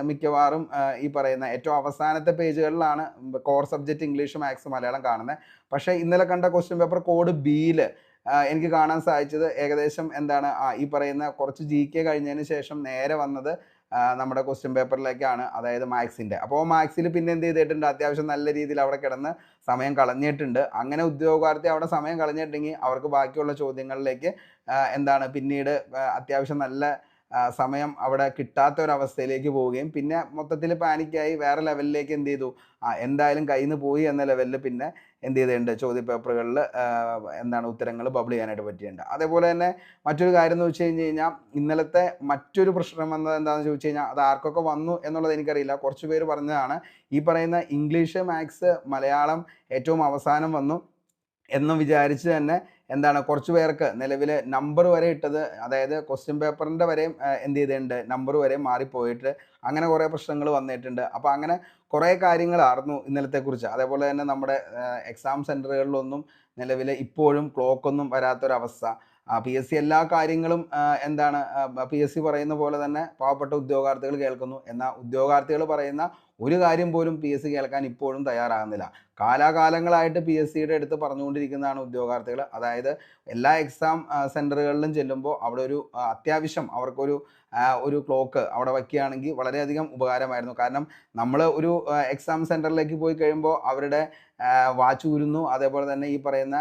S1: മിക്കവാറും ഈ പറയുന്ന ഏറ്റവും അവസാനത്തെ പേജുകളിലാണ് core subject English, maths, Malayalam കാണുന്നത്. പക്ഷേ ഇന്നലെ കണ്ട ക്വസ്റ്റ്യൻ പേപ്പർ കോഡ് ബിയിൽ എനിക്ക് കാണാൻ സാധിച്ചത് ഏകദേശം എന്താണ് ഈ പറയുന്ന കുറച്ച് GK കഴിഞ്ഞതിന് ശേഷം നേരെ വന്നത് നമ്മുടെ ക്വസ്റ്റ്യൻ പേപ്പറിലേക്കാണ്, അതായത് മാത്സിൻ്റെ. അപ്പോൾ മാത്സിൽ പിന്നെ എന്ത് ചെയ്തിട്ടുണ്ട്, അത്യാവശ്യം നല്ല രീതിയിൽ അവിടെ കിടന്ന് സമയം കളഞ്ഞിട്ടുണ്ട്. അങ്ങനെ ഉദ്യോഗാർത്ഥി അവിടെ സമയം കളഞ്ഞിട്ടുണ്ടെങ്കിൽ അവർക്ക് ബാക്കിയുള്ള ചോദ്യങ്ങളിലേക്ക് എന്താണ് പിന്നീട് അത്യാവശ്യം നല്ല സമയം അവിടെ കിട്ടാത്ത ഒരവസ്ഥയിലേക്ക് പോവുകയും പിന്നെ മൊത്തത്തിൽ പാനിക്കായി വേറെ ലെവലിലേക്ക് എന്ത് ചെയ്തു, എന്തായാലും കയ്യിൽ നിന്ന് പോയി എന്ന ലെവലിൽ പിന്നെ എന്ത് ചെയ്തിട്ടുണ്ട്, ചോദ്യപേപ്പറുകളിൽ എന്താണ് ഉത്തരങ്ങൾ ബബിൾ ചെയ്യാനായിട്ട് പറ്റിയിട്ടുണ്ട്. അതേപോലെ തന്നെ മറ്റൊരു കാര്യം എന്ന് വെച്ച് കഴിഞ്ഞാൽ ഇന്നലത്തെ മറ്റൊരു പ്രശ്നം വന്നത് എന്താണെന്ന് ചോദിച്ചു കഴിഞ്ഞാൽ അത് ആർക്കൊക്കെ വന്നു എന്നുള്ളത് എനിക്കറിയില്ല. കുറച്ച് പേര് പറഞ്ഞതാണ് ഈ പറയുന്ന ഇംഗ്ലീഷ്, മാത്സ്, മലയാളം ഏറ്റവും അവസാനം വന്നു എന്ന് വിചാരിച്ച് തന്നെ എന്താണ് കുറച്ച് പേർക്ക് നിലവിൽ നമ്പർ വരെ ഇട്ടത്, അതായത് ക്വസ്റ്റ്യൻ പേപ്പറിൻ്റെ വരെയും എന്ത് ചെയ്തിട്ടുണ്ട്, നമ്പർ വരെ മാറിപ്പോയിട്ട് അങ്ങനെ കുറേ പ്രശ്നങ്ങൾ വന്നിട്ടുണ്ട്. അപ്പോൾ അങ്ങനെ കുറേ കാര്യങ്ങളായിരുന്നു ഇന്നലത്തെക്കുറിച്ച്. അതേപോലെ തന്നെ നമ്മുടെ എക്സാം സെൻറ്ററുകളിലൊന്നും നിലവിൽ ഇപ്പോഴും ക്ലോക്കൊന്നും വരാത്തൊരവസ്ഥ. PSC എല്ലാ കാര്യങ്ങളും എന്താണ് PSC പറയുന്ന പോലെ തന്നെ പാവപ്പെട്ട ഉദ്യോഗാർത്ഥികൾ കേൾക്കുന്നു. എന്നാൽ ഉദ്യോഗാർത്ഥികൾ പറയുന്ന ഒരു കാര്യം പോലും PSC കേൾക്കാൻ ഇപ്പോഴും തയ്യാറാകുന്നില്ല. കാലാകാലങ്ങളായിട്ട് PSCയുടെ അടുത്ത് പറഞ്ഞുകൊണ്ടിരിക്കുന്നതാണ് ഉദ്യോഗാർത്ഥികൾ. അതായത് എല്ലാ എക്സാം സെൻറ്ററുകളിലും ചെല്ലുമ്പോൾ അവിടെ ഒരു അത്യാവശ്യം അവർക്കൊരു ക്ലോക്ക് അവിടെ വയ്ക്കുകയാണെങ്കിൽ വളരെയധികം ഉപകാരമായിരുന്നു. കാരണം നമ്മൾ ഒരു എക്സാം സെൻറ്ററിലേക്ക് പോയി കഴിയുമ്പോൾ അവരുടെ വാച്ച് ഊരുന്നു, അതേപോലെ തന്നെ ഈ പറയുന്ന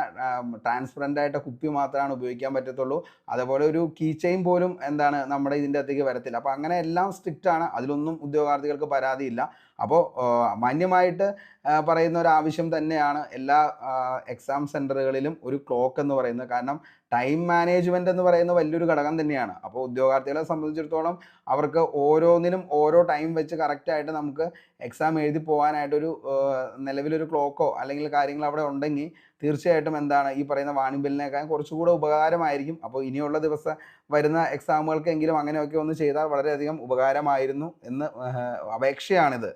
S1: ട്രാൻസ്പെറൻ്റ് ആയിട്ട് കുപ്പി മാത്രമാണ് ഉപയോഗിക്കാൻ പറ്റത്തുള്ളൂ. അതേപോലെ ഒരു കീ ചെയിൻ പോലും എന്താണ് നമ്മുടെ ഇതിൻ്റെ അകത്തേക്ക് വരത്തില്ല. അപ്പോൾ അങ്ങനെ എല്ലാം സ്ട്രിക്റ്റ് ആണ്, അതിലൊന്നും ഉദ്യോഗാർത്ഥികൾക്ക് പരാതിയില്ല. അപ്പോൾ മാന്യമായിട്ട് പറയുന്ന ഒരു ആവശ്യം തന്നെയാണ് എല്ലാ എക്സാം സെൻറ്ററുകളിലും ഒരു ക്ലോക്ക് എന്ന് പറയുന്നത്. കാരണം ടൈം മാനേജ്മെൻറ്റ് എന്ന് പറയുന്ന വലിയൊരു ഘടകം തന്നെയാണ്. അപ്പോൾ ഉദ്യോഗാർത്ഥികളെ സംബന്ധിച്ചിടത്തോളം അവർക്ക് ഓരോന്നിനും ഓരോ ടൈം വെച്ച് കറക്റ്റായിട്ട് നമുക്ക് എക്സാം എഴുതി പോകാനായിട്ടൊരു നിലവിലൊരു ക്ലോക്കോ അല്ലെങ്കിൽ കാര്യങ്ങൾ അവിടെ ഉണ്ടെങ്കിൽ തീർച്ചയായിട്ടും എന്താണ് ഈ പറയുന്ന വാണിംബിലിനേക്കാൾ കുറച്ചുകൂടെ ഉപകാരമായിരിക്കും. അപ്പോൾ ഇനിയുള്ള ദിവസം വരുന്ന എക്സാമുകൾക്കെങ്കിലും അങ്ങനെയൊക്കെ ഒന്ന് ചെയ്താൽ വളരെയധികം ഉപകാരമായിരുന്നു എന്ന് അപേക്ഷയാണിത്.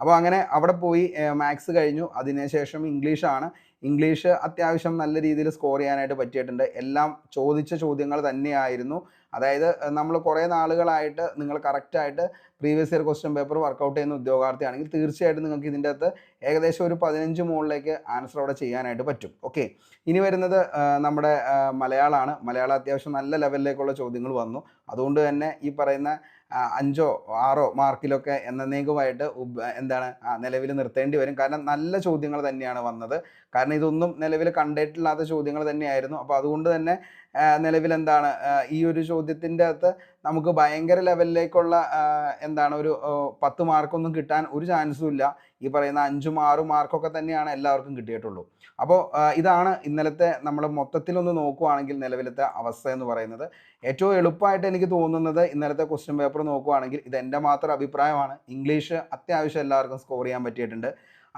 S1: അപ്പോൾ അങ്ങനെ അവിടെ പോയി മാത്സ് കഴിഞ്ഞു. അതിനുശേഷം ഇംഗ്ലീഷാണ്. ഇംഗ്ലീഷ് അത്യാവശ്യം നല്ല രീതിയിൽ സ്കോർ ചെയ്യാനായിട്ട് പറ്റിയിട്ടുണ്ട്. എല്ലാം ചോദിച്ച ചോദ്യങ്ങൾ തന്നെയായിരുന്നു. അതായത് നമ്മൾ കുറേ നാളുകളായിട്ട് നിങ്ങൾ കറക്റ്റായിട്ട് previous year question paper work out ചെയ്യുന്ന ഉദ്യോഗാർത്ഥിയാണെങ്കിൽ തീർച്ചയായിട്ടും നിങ്ങൾക്ക് ഇതിൻ്റെ അകത്ത് ഏകദേശം ഒരു 15 മുകളിലേക്ക് ആൻസർ അവിടെ ചെയ്യാനായിട്ട് പറ്റും. ഓക്കെ, ഇനി വരുന്നത് നമ്മുടെ മലയാളമാണ്. മലയാളം അത്യാവശ്യം നല്ല ലെവലിലേക്കുള്ള ചോദ്യങ്ങൾ വന്നു. അതുകൊണ്ട് തന്നെ ഈ പറയുന്ന 5 6 മാർക്കിലൊക്കെ എന്നേക്കുമായിട്ട് എന്താണ് നിലവിൽ നിർത്തേണ്ടി വരും. കാരണം നല്ല ചോദ്യങ്ങൾ തന്നെയാണ് വന്നത്. കാരണം ഇതൊന്നും നിലവിൽ കണ്ടിട്ടില്ലാത്ത ചോദ്യങ്ങൾ തന്നെയായിരുന്നു. അപ്പോൾ അതുകൊണ്ട് തന്നെ നിലവിൽ എന്താണ് ഈ ഒരു ചോദ്യത്തിൻ്റെ അകത്ത് നമുക്ക് ഭയങ്കര ലെവലിലേക്കുള്ള എന്താണ് ഒരു 10 മാർക്കൊന്നും കിട്ടാൻ ഒരു ചാൻസും ഇല്ല. ഈ പറയുന്ന 5 6 മാർക്കൊക്കെ തന്നെയാണ് എല്ലാവർക്കും കിട്ടിയിട്ടുള്ളൂ. അപ്പോൾ ഇതാണ് ഇന്നലത്തെ നമ്മൾ മൊത്തത്തിലൊന്ന് നോക്കുകയാണെങ്കിൽ നിലവിലത്തെ അവസ്ഥ എന്ന് പറയുന്നത്. ഏറ്റവും എളുപ്പമായിട്ട് എനിക്ക് തോന്നുന്നത് ഇന്നലത്തെ ക്വസ്റ്റ്യൻ പേപ്പർ നോക്കുകയാണെങ്കിൽ, ഇത് എൻ്റെ മാത്രം അഭിപ്രായമാണ്, ഇംഗ്ലീഷ് അത്യാവശ്യം എല്ലാവർക്കും സ്കോർ ചെയ്യാൻ പറ്റിയിട്ടുണ്ട്.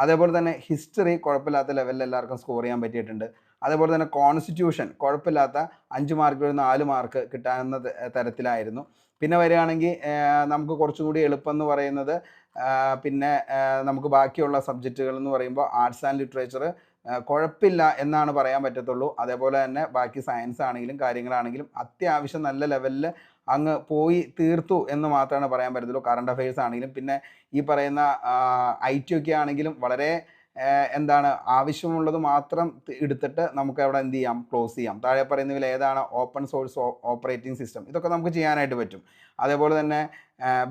S1: അതേപോലെ തന്നെ ഹിസ്റ്ററി കുഴപ്പമില്ലാത്ത ലെവലിൽ എല്ലാവർക്കും സ്കോർ ചെയ്യാൻ പറ്റിയിട്ടുണ്ട്. അതേപോലെ തന്നെ കോൺസ്റ്റിറ്റ്യൂഷൻ കുഴപ്പമില്ലാത്ത 5 മാർക്കിൽ ഒരു 4 മാർക്ക് കിട്ടാവുന്ന തരത്തിലായിരുന്നു. പിന്നെ വരികയാണെങ്കിൽ നമുക്ക് കുറച്ചും കൂടി എളുപ്പം എന്ന് പറയുന്നത് പിന്നെ നമുക്ക് ബാക്കിയുള്ള സബ്ജക്റ്റുകൾ എന്ന് പറയുമ്പോൾ ആർട്സ് ആൻഡ് ലിറ്ററേച്ചർ കുഴപ്പമില്ല എന്നാണ് പറയാൻ പറ്റത്തുള്ളൂ. അതേപോലെ തന്നെ ബാക്കി സയൻസ് ആണെങ്കിലും കാര്യങ്ങളാണെങ്കിലും അത്യാവശ്യം നല്ല ലെവലിൽ അങ്ങ് പോയി തീർത്തു എന്ന് മാത്രമാണ് പറയാൻ പറ്റത്തുള്ളൂ. കറണ്ട് അഫയേഴ്സ് ആണെങ്കിലും പിന്നെ ഈ പറയുന്ന IT ഒക്കെ ആണെങ്കിലും വളരെ എന്താണ് ആവശ്യമുള്ളത് മാത്രം എടുത്തിട്ട് നമുക്ക് അവിടെ എന്ത് ചെയ്യാം, ക്ലോസ് ചെയ്യാം. താഴെ പറയുന്നതിൽ ഏതാണ് ഓപ്പൺ സോഴ്സ് ഓപ്പറേറ്റിംഗ് സിസ്റ്റം, ഇതൊക്കെ നമുക്ക് ചെയ്യാനായിട്ട് പറ്റും. അതേപോലെ തന്നെ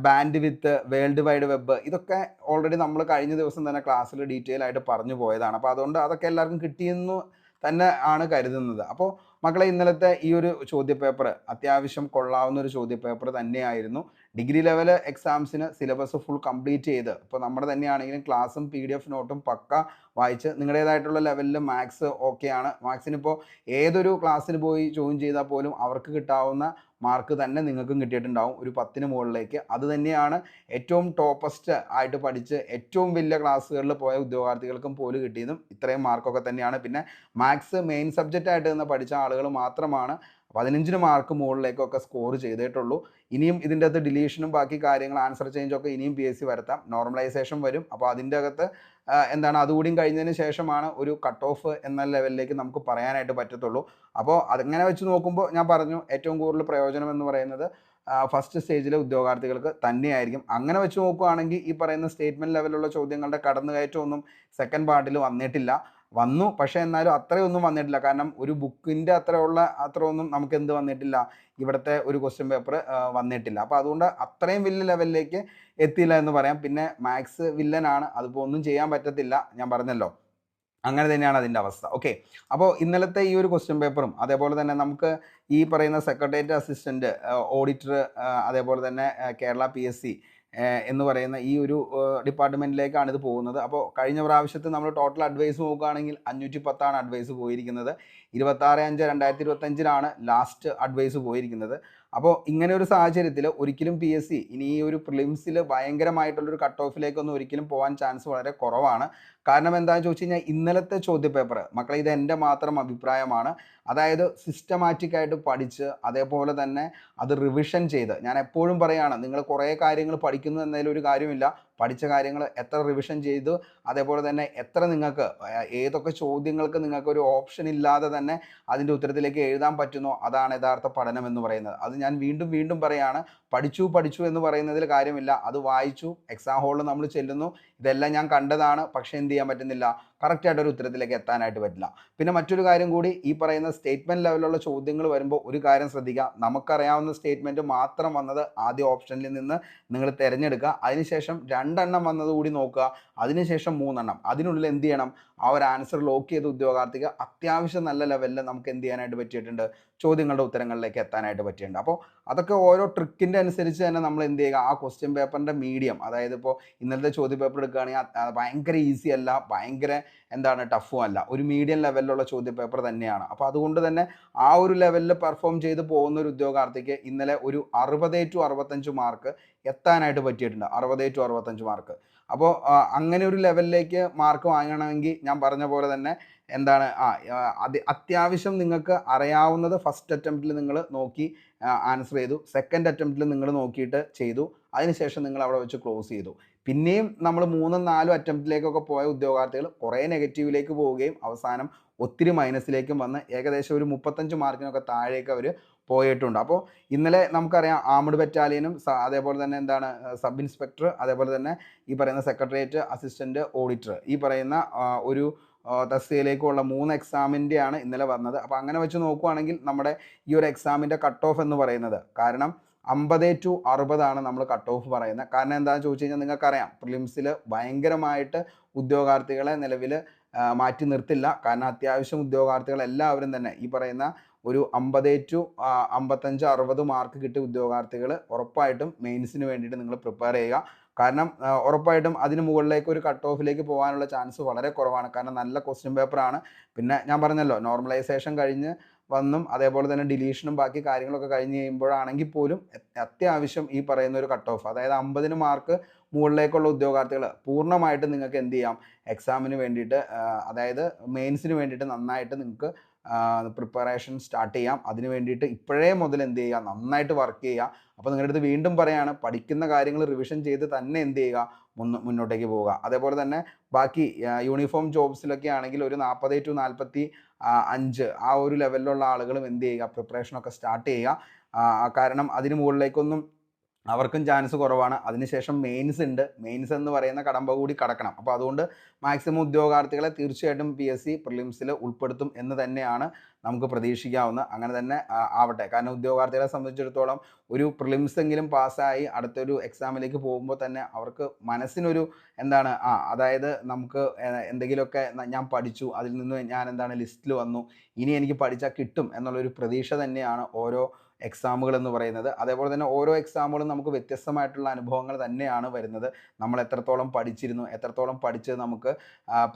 S1: band with world wide web, ഇതൊക്കെ ഓൾറെഡി നമ്മൾ കഴിഞ്ഞ ദിവസം തന്നെ ക്ലാസ്സിൽ ഡീറ്റെയിൽ ആയിട്ട് പറഞ്ഞു പോയതാണ്. അപ്പോൾ അതുകൊണ്ട് അതൊക്കെ എല്ലാവർക്കും കിട്ടിയെന്ന് തന്നെ ആണ് കരുതുന്നത്. അപ്പോൾ മക്കളെ, ഇന്നലത്തെ ഈ ഒരു ചോദ്യപേപ്പർ അത്യാവശ്യം കൊള്ളാവുന്ന ഒരു ചോദ്യപേപ്പർ തന്നെയായിരുന്നു. ഡിഗ്രി ലെവൽ എക്സാംസിന് സിലബസ് ഫുൾ കംപ്ലീറ്റ് ചെയ്ത് ഇപ്പോൾ നമ്മുടെ തന്നെയാണെങ്കിലും ക്ലാസ്സും PDF നോട്ടും പക്ക വായിച്ച് നിങ്ങളുടേതായിട്ടുള്ള ലെവലിൽ മാത്സ് ഓക്കെയാണ്. മാത്സിനിപ്പോൾ ഏതൊരു ക്ലാസ്സിന് പോയി ജോയിൻ ചെയ്താൽ പോലും അവർക്ക് കിട്ടാവുന്ന മാർക്ക് തന്നെ നിങ്ങൾക്കും കിട്ടിയിട്ടുണ്ടാവും, ഒരു 10 മുകളിലേക്ക്. അത് തന്നെയാണ് ഏറ്റവും ടോപ്പസ്റ്റ് ആയിട്ട് പഠിച്ച് ഏറ്റവും വലിയ ക്ലാസ്സുകളിൽ പോയ ഉദ്യോഗാർത്ഥികൾക്കും പോലും കിട്ടിയതും ഇത്രയും മാർക്കൊക്കെ തന്നെയാണ്. പിന്നെ മാത്സ് മെയിൻ സബ്ജക്റ്റ് ആയിട്ട് നിന്ന് പഠിച്ച ആളുകൾ മാത്രമാണ് 15 മാർക്ക് മുകളിലേക്കൊക്കെ സ്കോർ ചെയ്തിട്ടുള്ളൂ. ഇനിയും ഇതിൻ്റെ അകത്ത് ഡിലീഷനും ബാക്കി കാര്യങ്ങൾ ആൻസർ ചേഞ്ചൊക്കെ ഇനിയും PSC വരുത്താം, നോർമലൈസേഷൻ വരും. അപ്പോൾ അതിൻ്റെ അകത്ത് എന്താണ് അതുകൂടിയും കഴിഞ്ഞതിന് ശേഷമാണ് ഒരു കട്ട് ഓഫ് എന്ന ലെവലിലേക്ക് നമുക്ക് പറയാനായിട്ട് പറ്റത്തുള്ളൂ. അപ്പോൾ അതങ്ങനെ വെച്ച് നോക്കുമ്പോൾ ഞാൻ പറഞ്ഞു ഏറ്റവും കൂടുതൽ പ്രയോജനം എന്ന് പറയുന്നത് ഫസ്റ്റ് സ്റ്റേജിലെ ഉദ്യോഗാർത്ഥികൾക്ക് തന്നെയായിരിക്കും. അങ്ങനെ വെച്ച് നോക്കുകയാണെങ്കിൽ ഈ പറയുന്ന സ്റ്റേറ്റ്മെൻറ്റ് ലെവലുള്ള ചോദ്യങ്ങളുടെ കടന്നുകയറ്റമൊന്നും സെക്കൻഡ് പാർട്ടിൽ വന്നു, പക്ഷേ എന്നാലും അത്രയൊന്നും വന്നിട്ടില്ല. കാരണം ഒരു ബുക്കിൻ്റെ അത്രയൊന്നും നമുക്ക് എന്ത് വന്നിട്ടില്ല, ഇവിടുത്തെ ഒരു ക്വസ്റ്റ്യൻ പേപ്പർ വന്നിട്ടില്ല. അപ്പോൾ അതുകൊണ്ട് അത്രയും വലിയ ലെവലിലേക്ക് എത്തിയില്ല എന്ന് പറയാം. പിന്നെ മാത്സ് വില്ലനാണ്, അതിപ്പോൾ ഒന്നും ചെയ്യാൻ പറ്റത്തില്ല, ഞാൻ പറഞ്ഞല്ലോ. അങ്ങനെ തന്നെയാണ് അതിൻ്റെ അവസ്ഥ. ഓക്കെ, അപ്പോൾ ഇന്നലത്തെ ഈ ഒരു ക്വസ്റ്റ്യൻ പേപ്പറും അതേപോലെ തന്നെ നമുക്ക് ഈ പറയുന്ന സെക്രട്ടേറിയറ്റ് അസിസ്റ്റൻറ്റ്, ഓഡിറ്റർ, അതേപോലെ തന്നെ കേരള PSC എന്ന് പറയുന്ന ഈ ഒരു ഡിപ്പാർട്ട്മെൻറ്റിലേക്കാണ് ഇത് പോകുന്നത്. അപ്പോൾ കഴിഞ്ഞ പ്രാവശ്യത്ത് നമ്മൾ ടോട്ടൽ അഡ്വൈസ് നോക്കുകയാണെങ്കിൽ 510 അഡ്വൈസ് പോയിരിക്കുന്നത്. 26/5/2025 ലാസ്റ്റ് അഡ്വൈസ് പോയിരിക്കുന്നത്. അപ്പോൾ ഇങ്ങനെ ഒരു സാഹചര്യത്തിൽ ഒരിക്കലും PSC ഇനി ഈ ഒരു പ്രിലിംസിൽ ഭയങ്കരമായിട്ടുള്ളൊരു കട്ട് ഓഫിലേക്കൊന്നും ഒരിക്കലും പോകാൻ ചാൻസ് വളരെ കുറവാണ്. കാരണം എന്താണെന്ന് ചോദിച്ചു കഴിഞ്ഞാൽ ഇന്നലത്തെ ചോദ്യപേപ്പർ മക്കളെ, ഇത് എൻ്റെ മാത്രം അഭിപ്രായമാണ്. അതായത് സിസ്റ്റമാറ്റിക്കായിട്ട് പഠിച്ച് അതേപോലെ തന്നെ അത് റിവിഷൻ ചെയ്ത്, ഞാൻ എപ്പോഴും പറയുകയാണ്, നിങ്ങൾ കുറേ കാര്യങ്ങൾ പഠിക്കുന്നു എന്നതിൽ ഒരു കാര്യമില്ല, പഠിച്ച കാര്യങ്ങൾ എത്ര റിവിഷൻ ചെയ്തു, അതേപോലെ തന്നെ എത്ര നിങ്ങൾക്ക് ഏതൊക്കെ ചോദ്യങ്ങൾക്ക് നിങ്ങൾക്ക് ഒരു ഓപ്ഷൻ ഇല്ലാതെ തന്നെ അതിൻ്റെ ഉത്തരത്തിലേക്ക് എഴുതാൻ പറ്റുന്നോ, അതാണ് യഥാർത്ഥ പഠനം എന്ന് പറയുന്നത്. അത് ഞാൻ വീണ്ടും വീണ്ടും പറയുകയാണ്, പഠിച്ചു എന്ന് പറയുന്നതിൽ കാര്യമില്ല. അത് വായിച്ചു, എക്സാം ഹോളിൽ നമ്മൾ ചെല്ലുന്നു, ഇതെല്ലാം ഞാൻ കണ്ടതാണ്, പക്ഷേ എന്ത് ചെയ്യാൻ പറ്റുന്നില്ല, കറക്റ്റായിട്ടൊരു ഉത്തരത്തിലേക്ക് എത്താനായിട്ട് പറ്റില്ല. പിന്നെ മറ്റൊരു കാര്യം കൂടി, ഈ പറയുന്ന സ്റ്റേറ്റ്മെൻറ്റ് ലെവലുള്ള ചോദ്യങ്ങൾ വരുമ്പോൾ ഒരു കാര്യം ശ്രദ്ധിക്കുക, നമുക്കറിയാവുന്ന സ്റ്റേറ്റ്മെൻറ്റ് മാത്രം വന്നത് ആദ്യ ഓപ്ഷനിൽ നിന്ന് നിങ്ങൾ തിരഞ്ഞെടുക്കുക. അതിനുശേഷം 2 എണ്ണം വന്നതുകൂടി നോക്കുക, അതിനുശേഷം 3 എണ്ണം. അതിനുള്ളിൽ എന്ത് ചെയ്യണം, ആ ഒരു ആൻസർ ലോക്ക് ചെയ്ത ഉദ്യോഗാർത്ഥിക്ക് അത്യാവശ്യം നല്ല ലെവലിൽ നമുക്ക് എന്ത് ചെയ്യാനായിട്ട് പറ്റിയിട്ടുണ്ട്, ചോദ്യങ്ങളുടെ ഉത്തരങ്ങളിലേക്ക് എത്താനായിട്ട് പറ്റിയിട്ടുണ്ട്. അപ്പോൾ അതൊക്കെ ഓരോ ട്രിക്കിൻ്റെ അനുസരിച്ച് തന്നെ നമ്മൾ എന്ത് ചെയ്യുക, ആ ക്വസ്റ്റ്യൻ പേപ്പറിൻ്റെ മീഡിയം, അതായത് ഇപ്പോൾ ഇന്നലത്തെ ചോദ്യ പേപ്പർ എടുക്കുകയാണെങ്കിൽ ഭയങ്കര ഈസി അല്ല, ഭയങ്കര ടഫും അല്ല, ഒരു മീഡിയം ലെവലിലുള്ള ചോദ്യ പേപ്പർ തന്നെയാണ്. അപ്പോൾ അതുകൊണ്ട് തന്നെ ആ ഒരു ലെവലിൽ പെർഫോം ചെയ്ത് പോകുന്ന ഒരു ഉദ്യോഗാർത്ഥിക്ക് ഇന്നലെ ഒരു 60 to 65 മാർക്ക് എത്താനായിട്ട് പറ്റിയിട്ടുണ്ട്. 60 to 65 മാർക്ക്. അപ്പോൾ അങ്ങനെ ഒരു ലെവലിലേക്ക് മാർക്ക് വാങ്ങണമെങ്കിൽ ഞാൻ പറഞ്ഞ പോലെ തന്നെ അത് അത്യാവശ്യം നിങ്ങൾക്ക് അറിയാവുന്നത് ഫസ്റ്റ് അറ്റംപ്റ്റിൽ നിങ്ങൾ നോക്കി ആൻസർ ചെയ്തു, സെക്കൻഡ് അറ്റംപ്റ്റിൽ നിങ്ങൾ നോക്കിയിട്ട് ചെയ്തു, അതിനുശേഷം നിങ്ങൾ അവിടെ വെച്ച് ക്ലോസ് ചെയ്തു. പിന്നെയും നമ്മൾ 3ഉം 4ഉം അറ്റംപ്റ്റിലേക്കൊക്കെ പോയ ഉദ്യോഗാർത്ഥികൾ കുറേ നെഗറ്റീവിലേക്ക് പോവുകയും അവസാനം ഒത്തിരി മൈനസിലേക്കും വന്ന് ഏകദേശം ഒരു 35 മാർക്കിനൊക്കെ താഴേക്ക് അവർ പോയിട്ടുണ്ട്. അപ്പോൾ ഇന്നലെ നമുക്കറിയാം ആർമഡ് ബറ്റാലിയനും അതേപോലെ തന്നെ എന്താണ് സബ് ഇൻസ്പെക്ടർ, അതേപോലെ തന്നെ ഈ പറയുന്ന സെക്രട്ടേറിയറ്റ് അസിസ്റ്റൻറ്റ് ഓഡിറ്റർ, ഈ പറയുന്ന ഒരു തസ്തികയിലേക്കുള്ള 3 എക്സാമിൻ്റെയാണ് ഇന്നലെ വന്നത്. അപ്പോൾ അങ്ങനെ വെച്ച് നോക്കുകയാണെങ്കിൽ നമ്മുടെ ഈ ഒരു എക്സാമിൻ്റെ കട്ട് ഓഫ് എന്ന് പറയുന്നത്, കാരണം 50-60 നമ്മൾ കട്ട് ഓഫ് പറയുന്നത്. കാരണം എന്താണെന്ന് ചോദിച്ചു കഴിഞ്ഞാൽ നിങ്ങൾക്കറിയാം പ്രിലിംസിൽ ഭയങ്കരമായിട്ട് ഉദ്യോഗാർത്ഥികളെ നിലവിൽ മാറ്റി നിർത്തില്ല. കാരണം അത്യാവശ്യം ഉദ്യോഗാർത്ഥികൾ എല്ലാവരും തന്നെ ഈ പറയുന്ന ഒരു 50-55-60 മാർക്ക് കിട്ടിയ ഉദ്യോഗാർത്ഥികൾ ഉറപ്പായിട്ടും മെയിൻസിന് വേണ്ടിയിട്ട് നിങ്ങൾ പ്രിപ്പയർ ചെയ്യുക. കാരണം ഉറപ്പായിട്ടും അതിന് മുകളിലേക്ക് ഒരു കട്ട് ഓഫിലേക്ക് പോകാനുള്ള ചാൻസ് വളരെ കുറവാണ്. കാരണം നല്ല ക്വസ്റ്റ്യൻ പേപ്പറാണ്. പിന്നെ ഞാൻ പറഞ്ഞല്ലോ നോർമലൈസേഷൻ കഴിഞ്ഞ് വന്നും അതേപോലെ തന്നെ ഡിലീഷനും ബാക്കി കാര്യങ്ങളൊക്കെ കഴിഞ്ഞ് കഴിയുമ്പോഴാണെങ്കിൽ പോലും അത്യാവശ്യം ഈ പറയുന്ന ഒരു കട്ട് ഓഫ്, അതായത് 50 മാർക്ക് മുകളിലേക്കുള്ള ഉദ്യോഗാർത്ഥികൾ പൂർണ്ണമായിട്ട് നിങ്ങൾക്ക് എന്ത് ചെയ്യാം, എക്സാമിന് വേണ്ടിയിട്ട് അതായത് മെയിൻസിന് വേണ്ടിയിട്ട് നന്നായിട്ട് നിങ്ങൾക്ക് പ്രിപ്പറേഷൻ സ്റ്റാർട്ട് ചെയ്യാം. അതിന് വേണ്ടിയിട്ട് ഇപ്പോഴേ മുതൽ എന്ത് ചെയ്യുക, നന്നായിട്ട് വർക്ക് ചെയ്യുക. അപ്പോൾ നിങ്ങളുടെ അടുത്ത് വീണ്ടും പറയാണ്, പഠിക്കുന്ന കാര്യങ്ങൾ റിവിഷൻ ചെയ്ത് തന്നെ എന്ത് ചെയ്യുക, മുന്നോട്ടേക്ക് പോവുക. അതേപോലെ തന്നെ ബാക്കി യൂണിഫോം ജോബ്സിലൊക്കെ ആണെങ്കിൽ ഒരു 40-45 ആ ഒരു ലെവലിലുള്ള ആളുകളും എന്ത് ചെയ്യുക, പ്രിപ്പറേഷനൊക്കെ സ്റ്റാർട്ട് ചെയ്യുക. കാരണം അതിന് മുകളിലേക്കൊന്നും അവർക്കും ചാൻസ് കുറവാണ്. അതിനുശേഷം മെയിൻസ് ഉണ്ട്. മെയിൻസ് എന്ന് പറയുന്ന കടമ്പ കൂടി കടക്കണം. അപ്പോൾ അതുകൊണ്ട് മാക്സിമം ഉദ്യോഗാർത്ഥികളെ തീർച്ചയായിട്ടും PSC പ്രിലിംസിൽ ഉൾപ്പെടുത്തും എന്ന് തന്നെയാണ് നമുക്ക് പ്രതീക്ഷിക്കാവുന്നത്. അങ്ങനെ തന്നെ ആവട്ടെ. കാരണം ഉദ്യോഗാർത്ഥികളെ സംബന്ധിച്ചിടത്തോളം ഒരു പ്രിലിംസ് എങ്കിലും പാസ്സായി അടുത്തൊരു എക്സാമിലേക്ക് പോകുമ്പോൾ തന്നെ അവർക്ക് മനസ്സിനൊരു എന്താണ് അതായത് നമുക്ക് എന്തെങ്കിലുമൊക്കെ ഞാൻ പഠിച്ചു, അതിൽ നിന്ന് ഞാൻ എന്താണ് ലിസ്റ്റിൽ വന്നു, ഇനി എനിക്ക് പഠിച്ചാൽ കിട്ടും എന്നുള്ളൊരു പ്രതീക്ഷ തന്നെയാണ് ഓരോ എക്സാമുകൾ എന്ന് പറയുന്നത്. അതേപോലെ തന്നെ ഓരോ എക്സാമുകളും നമുക്ക് വ്യത്യസ്തമായിട്ടുള്ള അനുഭവങ്ങൾ തന്നെയാണ് വരുന്നത്. നമ്മൾ എത്രത്തോളം പഠിച്ചിരുന്നു, എത്രത്തോളം പഠിച്ച് നമുക്ക്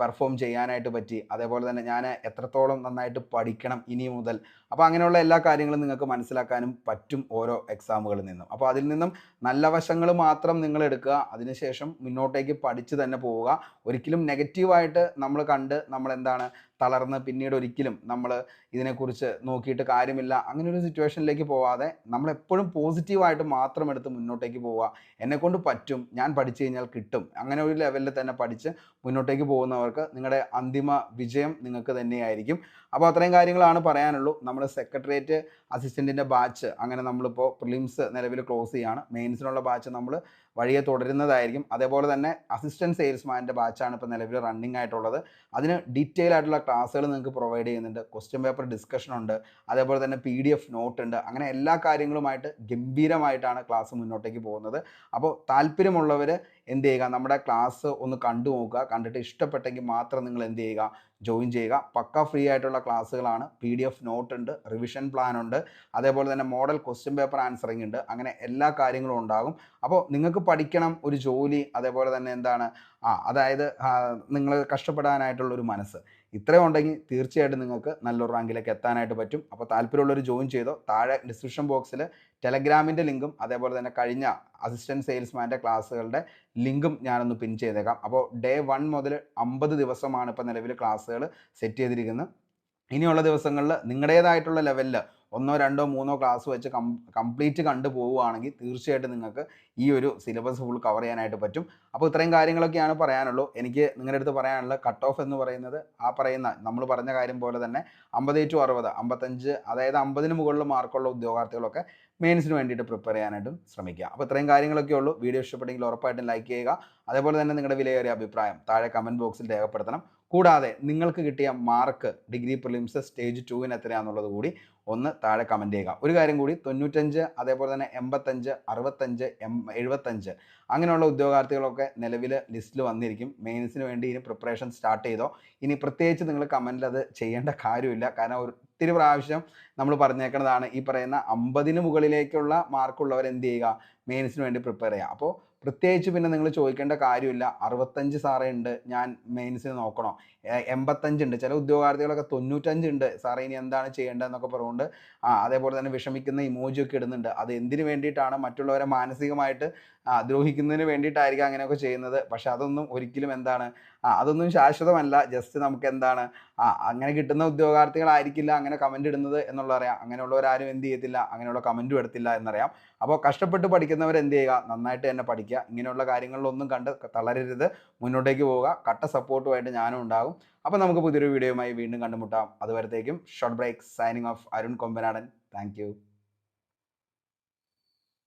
S1: പെർഫോം ചെയ്യാനായിട്ട് പറ്റി, അതേപോലെ തന്നെ ഞാൻ എത്രത്തോളം നന്നായിട്ട് പഠിക്കണം ഇനി മുതൽ. അപ്പോൾ അങ്ങനെയുള്ള എല്ലാ കാര്യങ്ങളും നിങ്ങൾക്ക് മനസ്സിലാക്കാനും പറ്റും ഓരോ എക്സാമുകളിൽ നിന്നും. അപ്പോൾ അതിൽ നിന്നും നല്ല വശങ്ങൾ മാത്രം നിങ്ങൾ എടുക്കുക, അതിനുശേഷം മുന്നോട്ടേക്ക് പഠിച്ച് തന്നെ പോവുക. ഒരിക്കലും നെഗറ്റീവായിട്ട് നമ്മൾ കണ്ട് നമ്മൾ എന്താണ് തളർന്ന് പിന്നീട് ഒരിക്കലും നമ്മൾ ഇതിനെക്കുറിച്ച് നോക്കിയിട്ട് കാര്യമില്ല അങ്ങനെ ഒരു സിറ്റുവേഷനിലേക്ക് പോവാതെ നമ്മളെപ്പോഴും പോസിറ്റീവായിട്ട് മാത്രം എടുത്ത് മുന്നോട്ടേക്ക് പോവുക. എന്നെക്കൊണ്ട് പറ്റും, ഞാൻ പഠിച്ചു കഴിഞ്ഞാൽ കിട്ടും, അങ്ങനെ ഒരു ലെവലിൽ തന്നെ പഠിച്ച് മുന്നോട്ടേക്ക് പോകുന്നവർക്ക് നിങ്ങളുടെ അന്തിമ വിജയം നിങ്ങൾക്ക് തന്നെയായിരിക്കും. അപ്പോൾ അത്രയും കാര്യങ്ങളാണ് പറയാനുള്ളൂ. നമ്മൾ സെക്രട്ടേറിയറ്റ് അസിസ്റ്റൻറ്റിൻ്റെ ബാച്ച് അങ്ങനെ നമ്മളിപ്പോൾ പ്രിലിംസ് നിലവിൽ ക്ലോസ് ചെയ്യുകയാണ്. മെയിൻസിനുള്ള ബാച്ച് നമ്മൾ വഴിയെ തുടരുന്നതായിരിക്കും. അതേപോലെ തന്നെ അസിസ്റ്റൻറ്റ് സെയിൽസ്മാൻ്റെ ബാച്ചാണ് ഇപ്പോൾ നിലവിൽ റണ്ണിങ് ആയിട്ടുള്ളത്. അതിന് ഡീറ്റെയിൽ ആയിട്ടുള്ള ക്ലാസ്സുകൾ നിങ്ങൾക്ക് പ്രൊവൈഡ് ചെയ്യുന്നുണ്ട്. ക്വസ്റ്റ്യൻ പേപ്പർ ഡിസ്കഷൻ ഉണ്ട്, അതേപോലെ തന്നെ PDF നോട്ട് ഉണ്ട്. അങ്ങനെ എല്ലാ കാര്യങ്ങളുമായിട്ട് ഗംഭീരമായിട്ടാണ് ക്ലാസ് മുന്നോട്ടേക്ക് പോകുന്നത്. അപ്പോൾ താല്പര്യമുള്ളവർ എന്ത് ചെയ്യുക, നമ്മുടെ ക്ലാസ് ഒന്ന് കണ്ടു നോക്കുക. കണ്ടിട്ട് ഇഷ്ടപ്പെട്ടെങ്കിൽ മാത്രം നിങ്ങൾ എന്ത് ചെയ്യുക, ജോയിൻ ചെയ്യുക. പക്ക ഫ്രീ ആയിട്ടുള്ള ക്ലാസ്സുകളാണ്. PDF നോട്ട് ഉണ്ട്, റിവിഷൻ പ്ലാൻ ഉണ്ട്, അതേപോലെ തന്നെ മോഡൽ ക്വസ്റ്റ്യൻ പേപ്പർ ആൻസറിങ് ഉണ്ട്. അങ്ങനെ എല്ലാ കാര്യങ്ങളും ഉണ്ടാകും. അപ്പോൾ നിങ്ങൾക്ക് പഠിക്കണം, ഒരു ജോലി, അതേപോലെ തന്നെ എന്താണ് അതായത് നിങ്ങൾ കഷ്ടപ്പെടാനായിട്ടുള്ളൊരു മനസ്സ് ഇത്രയും ഉണ്ടെങ്കിൽ തീർച്ചയായിട്ടും നിങ്ങൾക്ക് നല്ലൊരു റാങ്കിലേക്ക് എത്താനായിട്ട് പറ്റും. അപ്പോൾ താല്പര്യമുള്ളവർ ജോയിൻ ചെയ്തോ. താഴെ ഡിസ്ക്രിപ്ഷൻ ബോക്സിൽ ടെലഗ്രാമിൻ്റെ ലിങ്കും അതേപോലെ തന്നെ കഴിഞ്ഞ അസിസ്റ്റൻറ്റ് സെയിൽസ്മാൻ്റെ ക്ലാസ്സുകളുടെ ലിങ്കും ഞാനൊന്ന് പിൻ ചെയ്തേക്കാം. അപ്പോൾ Day 1 മുതൽ 50 ദിവസമാണ് ഇപ്പോൾ നിലവിൽ ക്ലാസ്സുകൾ സെറ്റ് ചെയ്തിരിക്കുന്നത്. ഇനിയുള്ള ദിവസങ്ങളിൽ നിങ്ങളുടേതായിട്ടുള്ള ലെവലിൽ 1, 2, 3 ക്ലാസ് വെച്ച് കംപ്ലീറ്റ് കണ്ടു പോവുകയാണെങ്കിൽ തീർച്ചയായിട്ടും നിങ്ങൾക്ക് ഈ ഒരു സിലബസ് ഫുൾ കവർ ചെയ്യാനായിട്ട് പറ്റും. അപ്പോൾ ഇത്രയും കാര്യങ്ങളൊക്കെയാണ് പറയാനുള്ളൂ. എനിക്ക് നിങ്ങളുടെ അടുത്ത് പറയാനുള്ള കട്ട് ഓഫ് എന്ന് പറയുന്നത് ആ പറയുന്ന നമ്മൾ പറഞ്ഞ കാര്യം പോലെ തന്നെ 50-60, 55, അതായത് 50-ന് മുകളിൽ മാർക്കുള്ള ഉദ്യോഗാർത്ഥികളൊക്കെ മെയിൻസിന് വേണ്ടിയിട്ട് പ്രിപ്പയർ ചെയ്യാനായിട്ടും ശ്രമിക്കുക. അപ്പോൾ ഇത്രയും കാര്യങ്ങളൊക്കെ ഉള്ളൂ. വീഡിയോ ഇഷ്ടപ്പെട്ടെങ്കിൽ ഉറപ്പായിട്ടും ലൈക്ക് ചെയ്യുക. അതേപോലെ തന്നെ നിങ്ങളുടെ വിലയേറിയ അഭിപ്രായം താഴെ കമൻറ്റ് ബോക്സിൽ രേഖപ്പെടുത്തണം. കൂടാതെ നിങ്ങൾക്ക് കിട്ടിയ മാർക്ക് ഡിഗ്രി പ്രിലിംസ് സ്റ്റേജ് 2-ന് എത്രയാണെന്നുള്ളത് കൂടി ഒന്ന് താഴെ കമൻറ്റ് ചെയ്യുക. ഒരു കാര്യം കൂടി, 95, അതേപോലെ തന്നെ 85, 65, 75 അങ്ങനെയുള്ള ഉദ്യോഗാർത്ഥികളൊക്കെ നിലവിൽ ലിസ്റ്റിൽ വന്നിരിക്കും. മെയിൻസിന് വേണ്ടി ഇനി പ്രിപ്പറേഷൻ സ്റ്റാർട്ട് ചെയ്തോ. ഇനി പ്രത്യേകിച്ച് നിങ്ങൾ കമൻറ്റിൽ അത് ചെയ്യേണ്ട കാര്യമില്ല. കാരണം ഒത്തിരി പ്രാവശ്യം നമ്മൾ പറഞ്ഞേക്കുന്നതാണ് ഈ പറയുന്ന 50-ന് മുകളിലേക്കുള്ള മാർക്കുള്ളവർ എന്ത് ചെയ്യുക, മെയിൻസിന് വേണ്ടി പ്രിപ്പയർ ചെയ്യുക. അപ്പോൾ പ്രത്യേകിച്ച് പിന്നെ നിങ്ങൾ ചോദിക്കേണ്ട കാര്യമില്ല, 65 സാറേ ഉണ്ട്, ഞാൻ മെയിൻസിന് നോക്കണോ, 85 ഉണ്ട്, ചില ഉദ്യോഗാർത്ഥികളൊക്കെ 95 ഉണ്ട് സാറേ, ഇനി എന്താണ് ചെയ്യേണ്ടതെന്നൊക്കെ പറഞ്ഞുകൊണ്ട് അതേപോലെ തന്നെ വിഷമിക്കുന്ന ഇമോജിയൊക്കെ ഇടുന്നുണ്ട്. അത് എന്തിനു വേണ്ടിയിട്ടാണ്, മറ്റുള്ളവരെ മാനസികമായിട്ട് ദ്രോഹിക്കുന്നതിന് വേണ്ടിയിട്ടായിരിക്കും അങ്ങനെയൊക്കെ ചെയ്യുന്നത്. പക്ഷെ അതൊന്നും ഒരിക്കലും എന്താണ് അതൊന്നും ശാശ്വതമല്ല. ജസ്റ്റ് നമുക്ക് എന്താണ് അങ്ങനെ കിട്ടുന്ന ഉദ്യോഗാർത്ഥികളായിരിക്കില്ല അങ്ങനെ കമൻ്റ് ഇടുന്നത് എന്നുള്ളതറിയാം. അങ്ങനെയുള്ളവരാരും എന്ത് ചെയ്യത്തില്ല, അങ്ങനെയുള്ള കമൻറ്റും എടുത്തില്ല എന്നറിയാം. അപ്പോൾ കഷ്ടപ്പെട്ട് പഠിക്കുന്നവർ എന്ത് ചെയ്യുക, നന്നായിട്ട് തന്നെ പഠിക്കുക. ഇങ്ങനെയുള്ള കാര്യങ്ങളിലൊന്നും കണ്ട് തളരരുത്, മുന്നോട്ടേക്ക് പോവുക. കട്ട സപ്പോർട്ടുമായിട്ട് ഞാനും ഉണ്ടാകും. അപ്പോൾ നമുക്ക് പുതിയൊരു വീഡിയോയുമായി വീണ്ടും കണ്ടുമുട്ടാം. അതുവരത്തേക്കും short break, signing off, Arun Kombanadan. Thank U.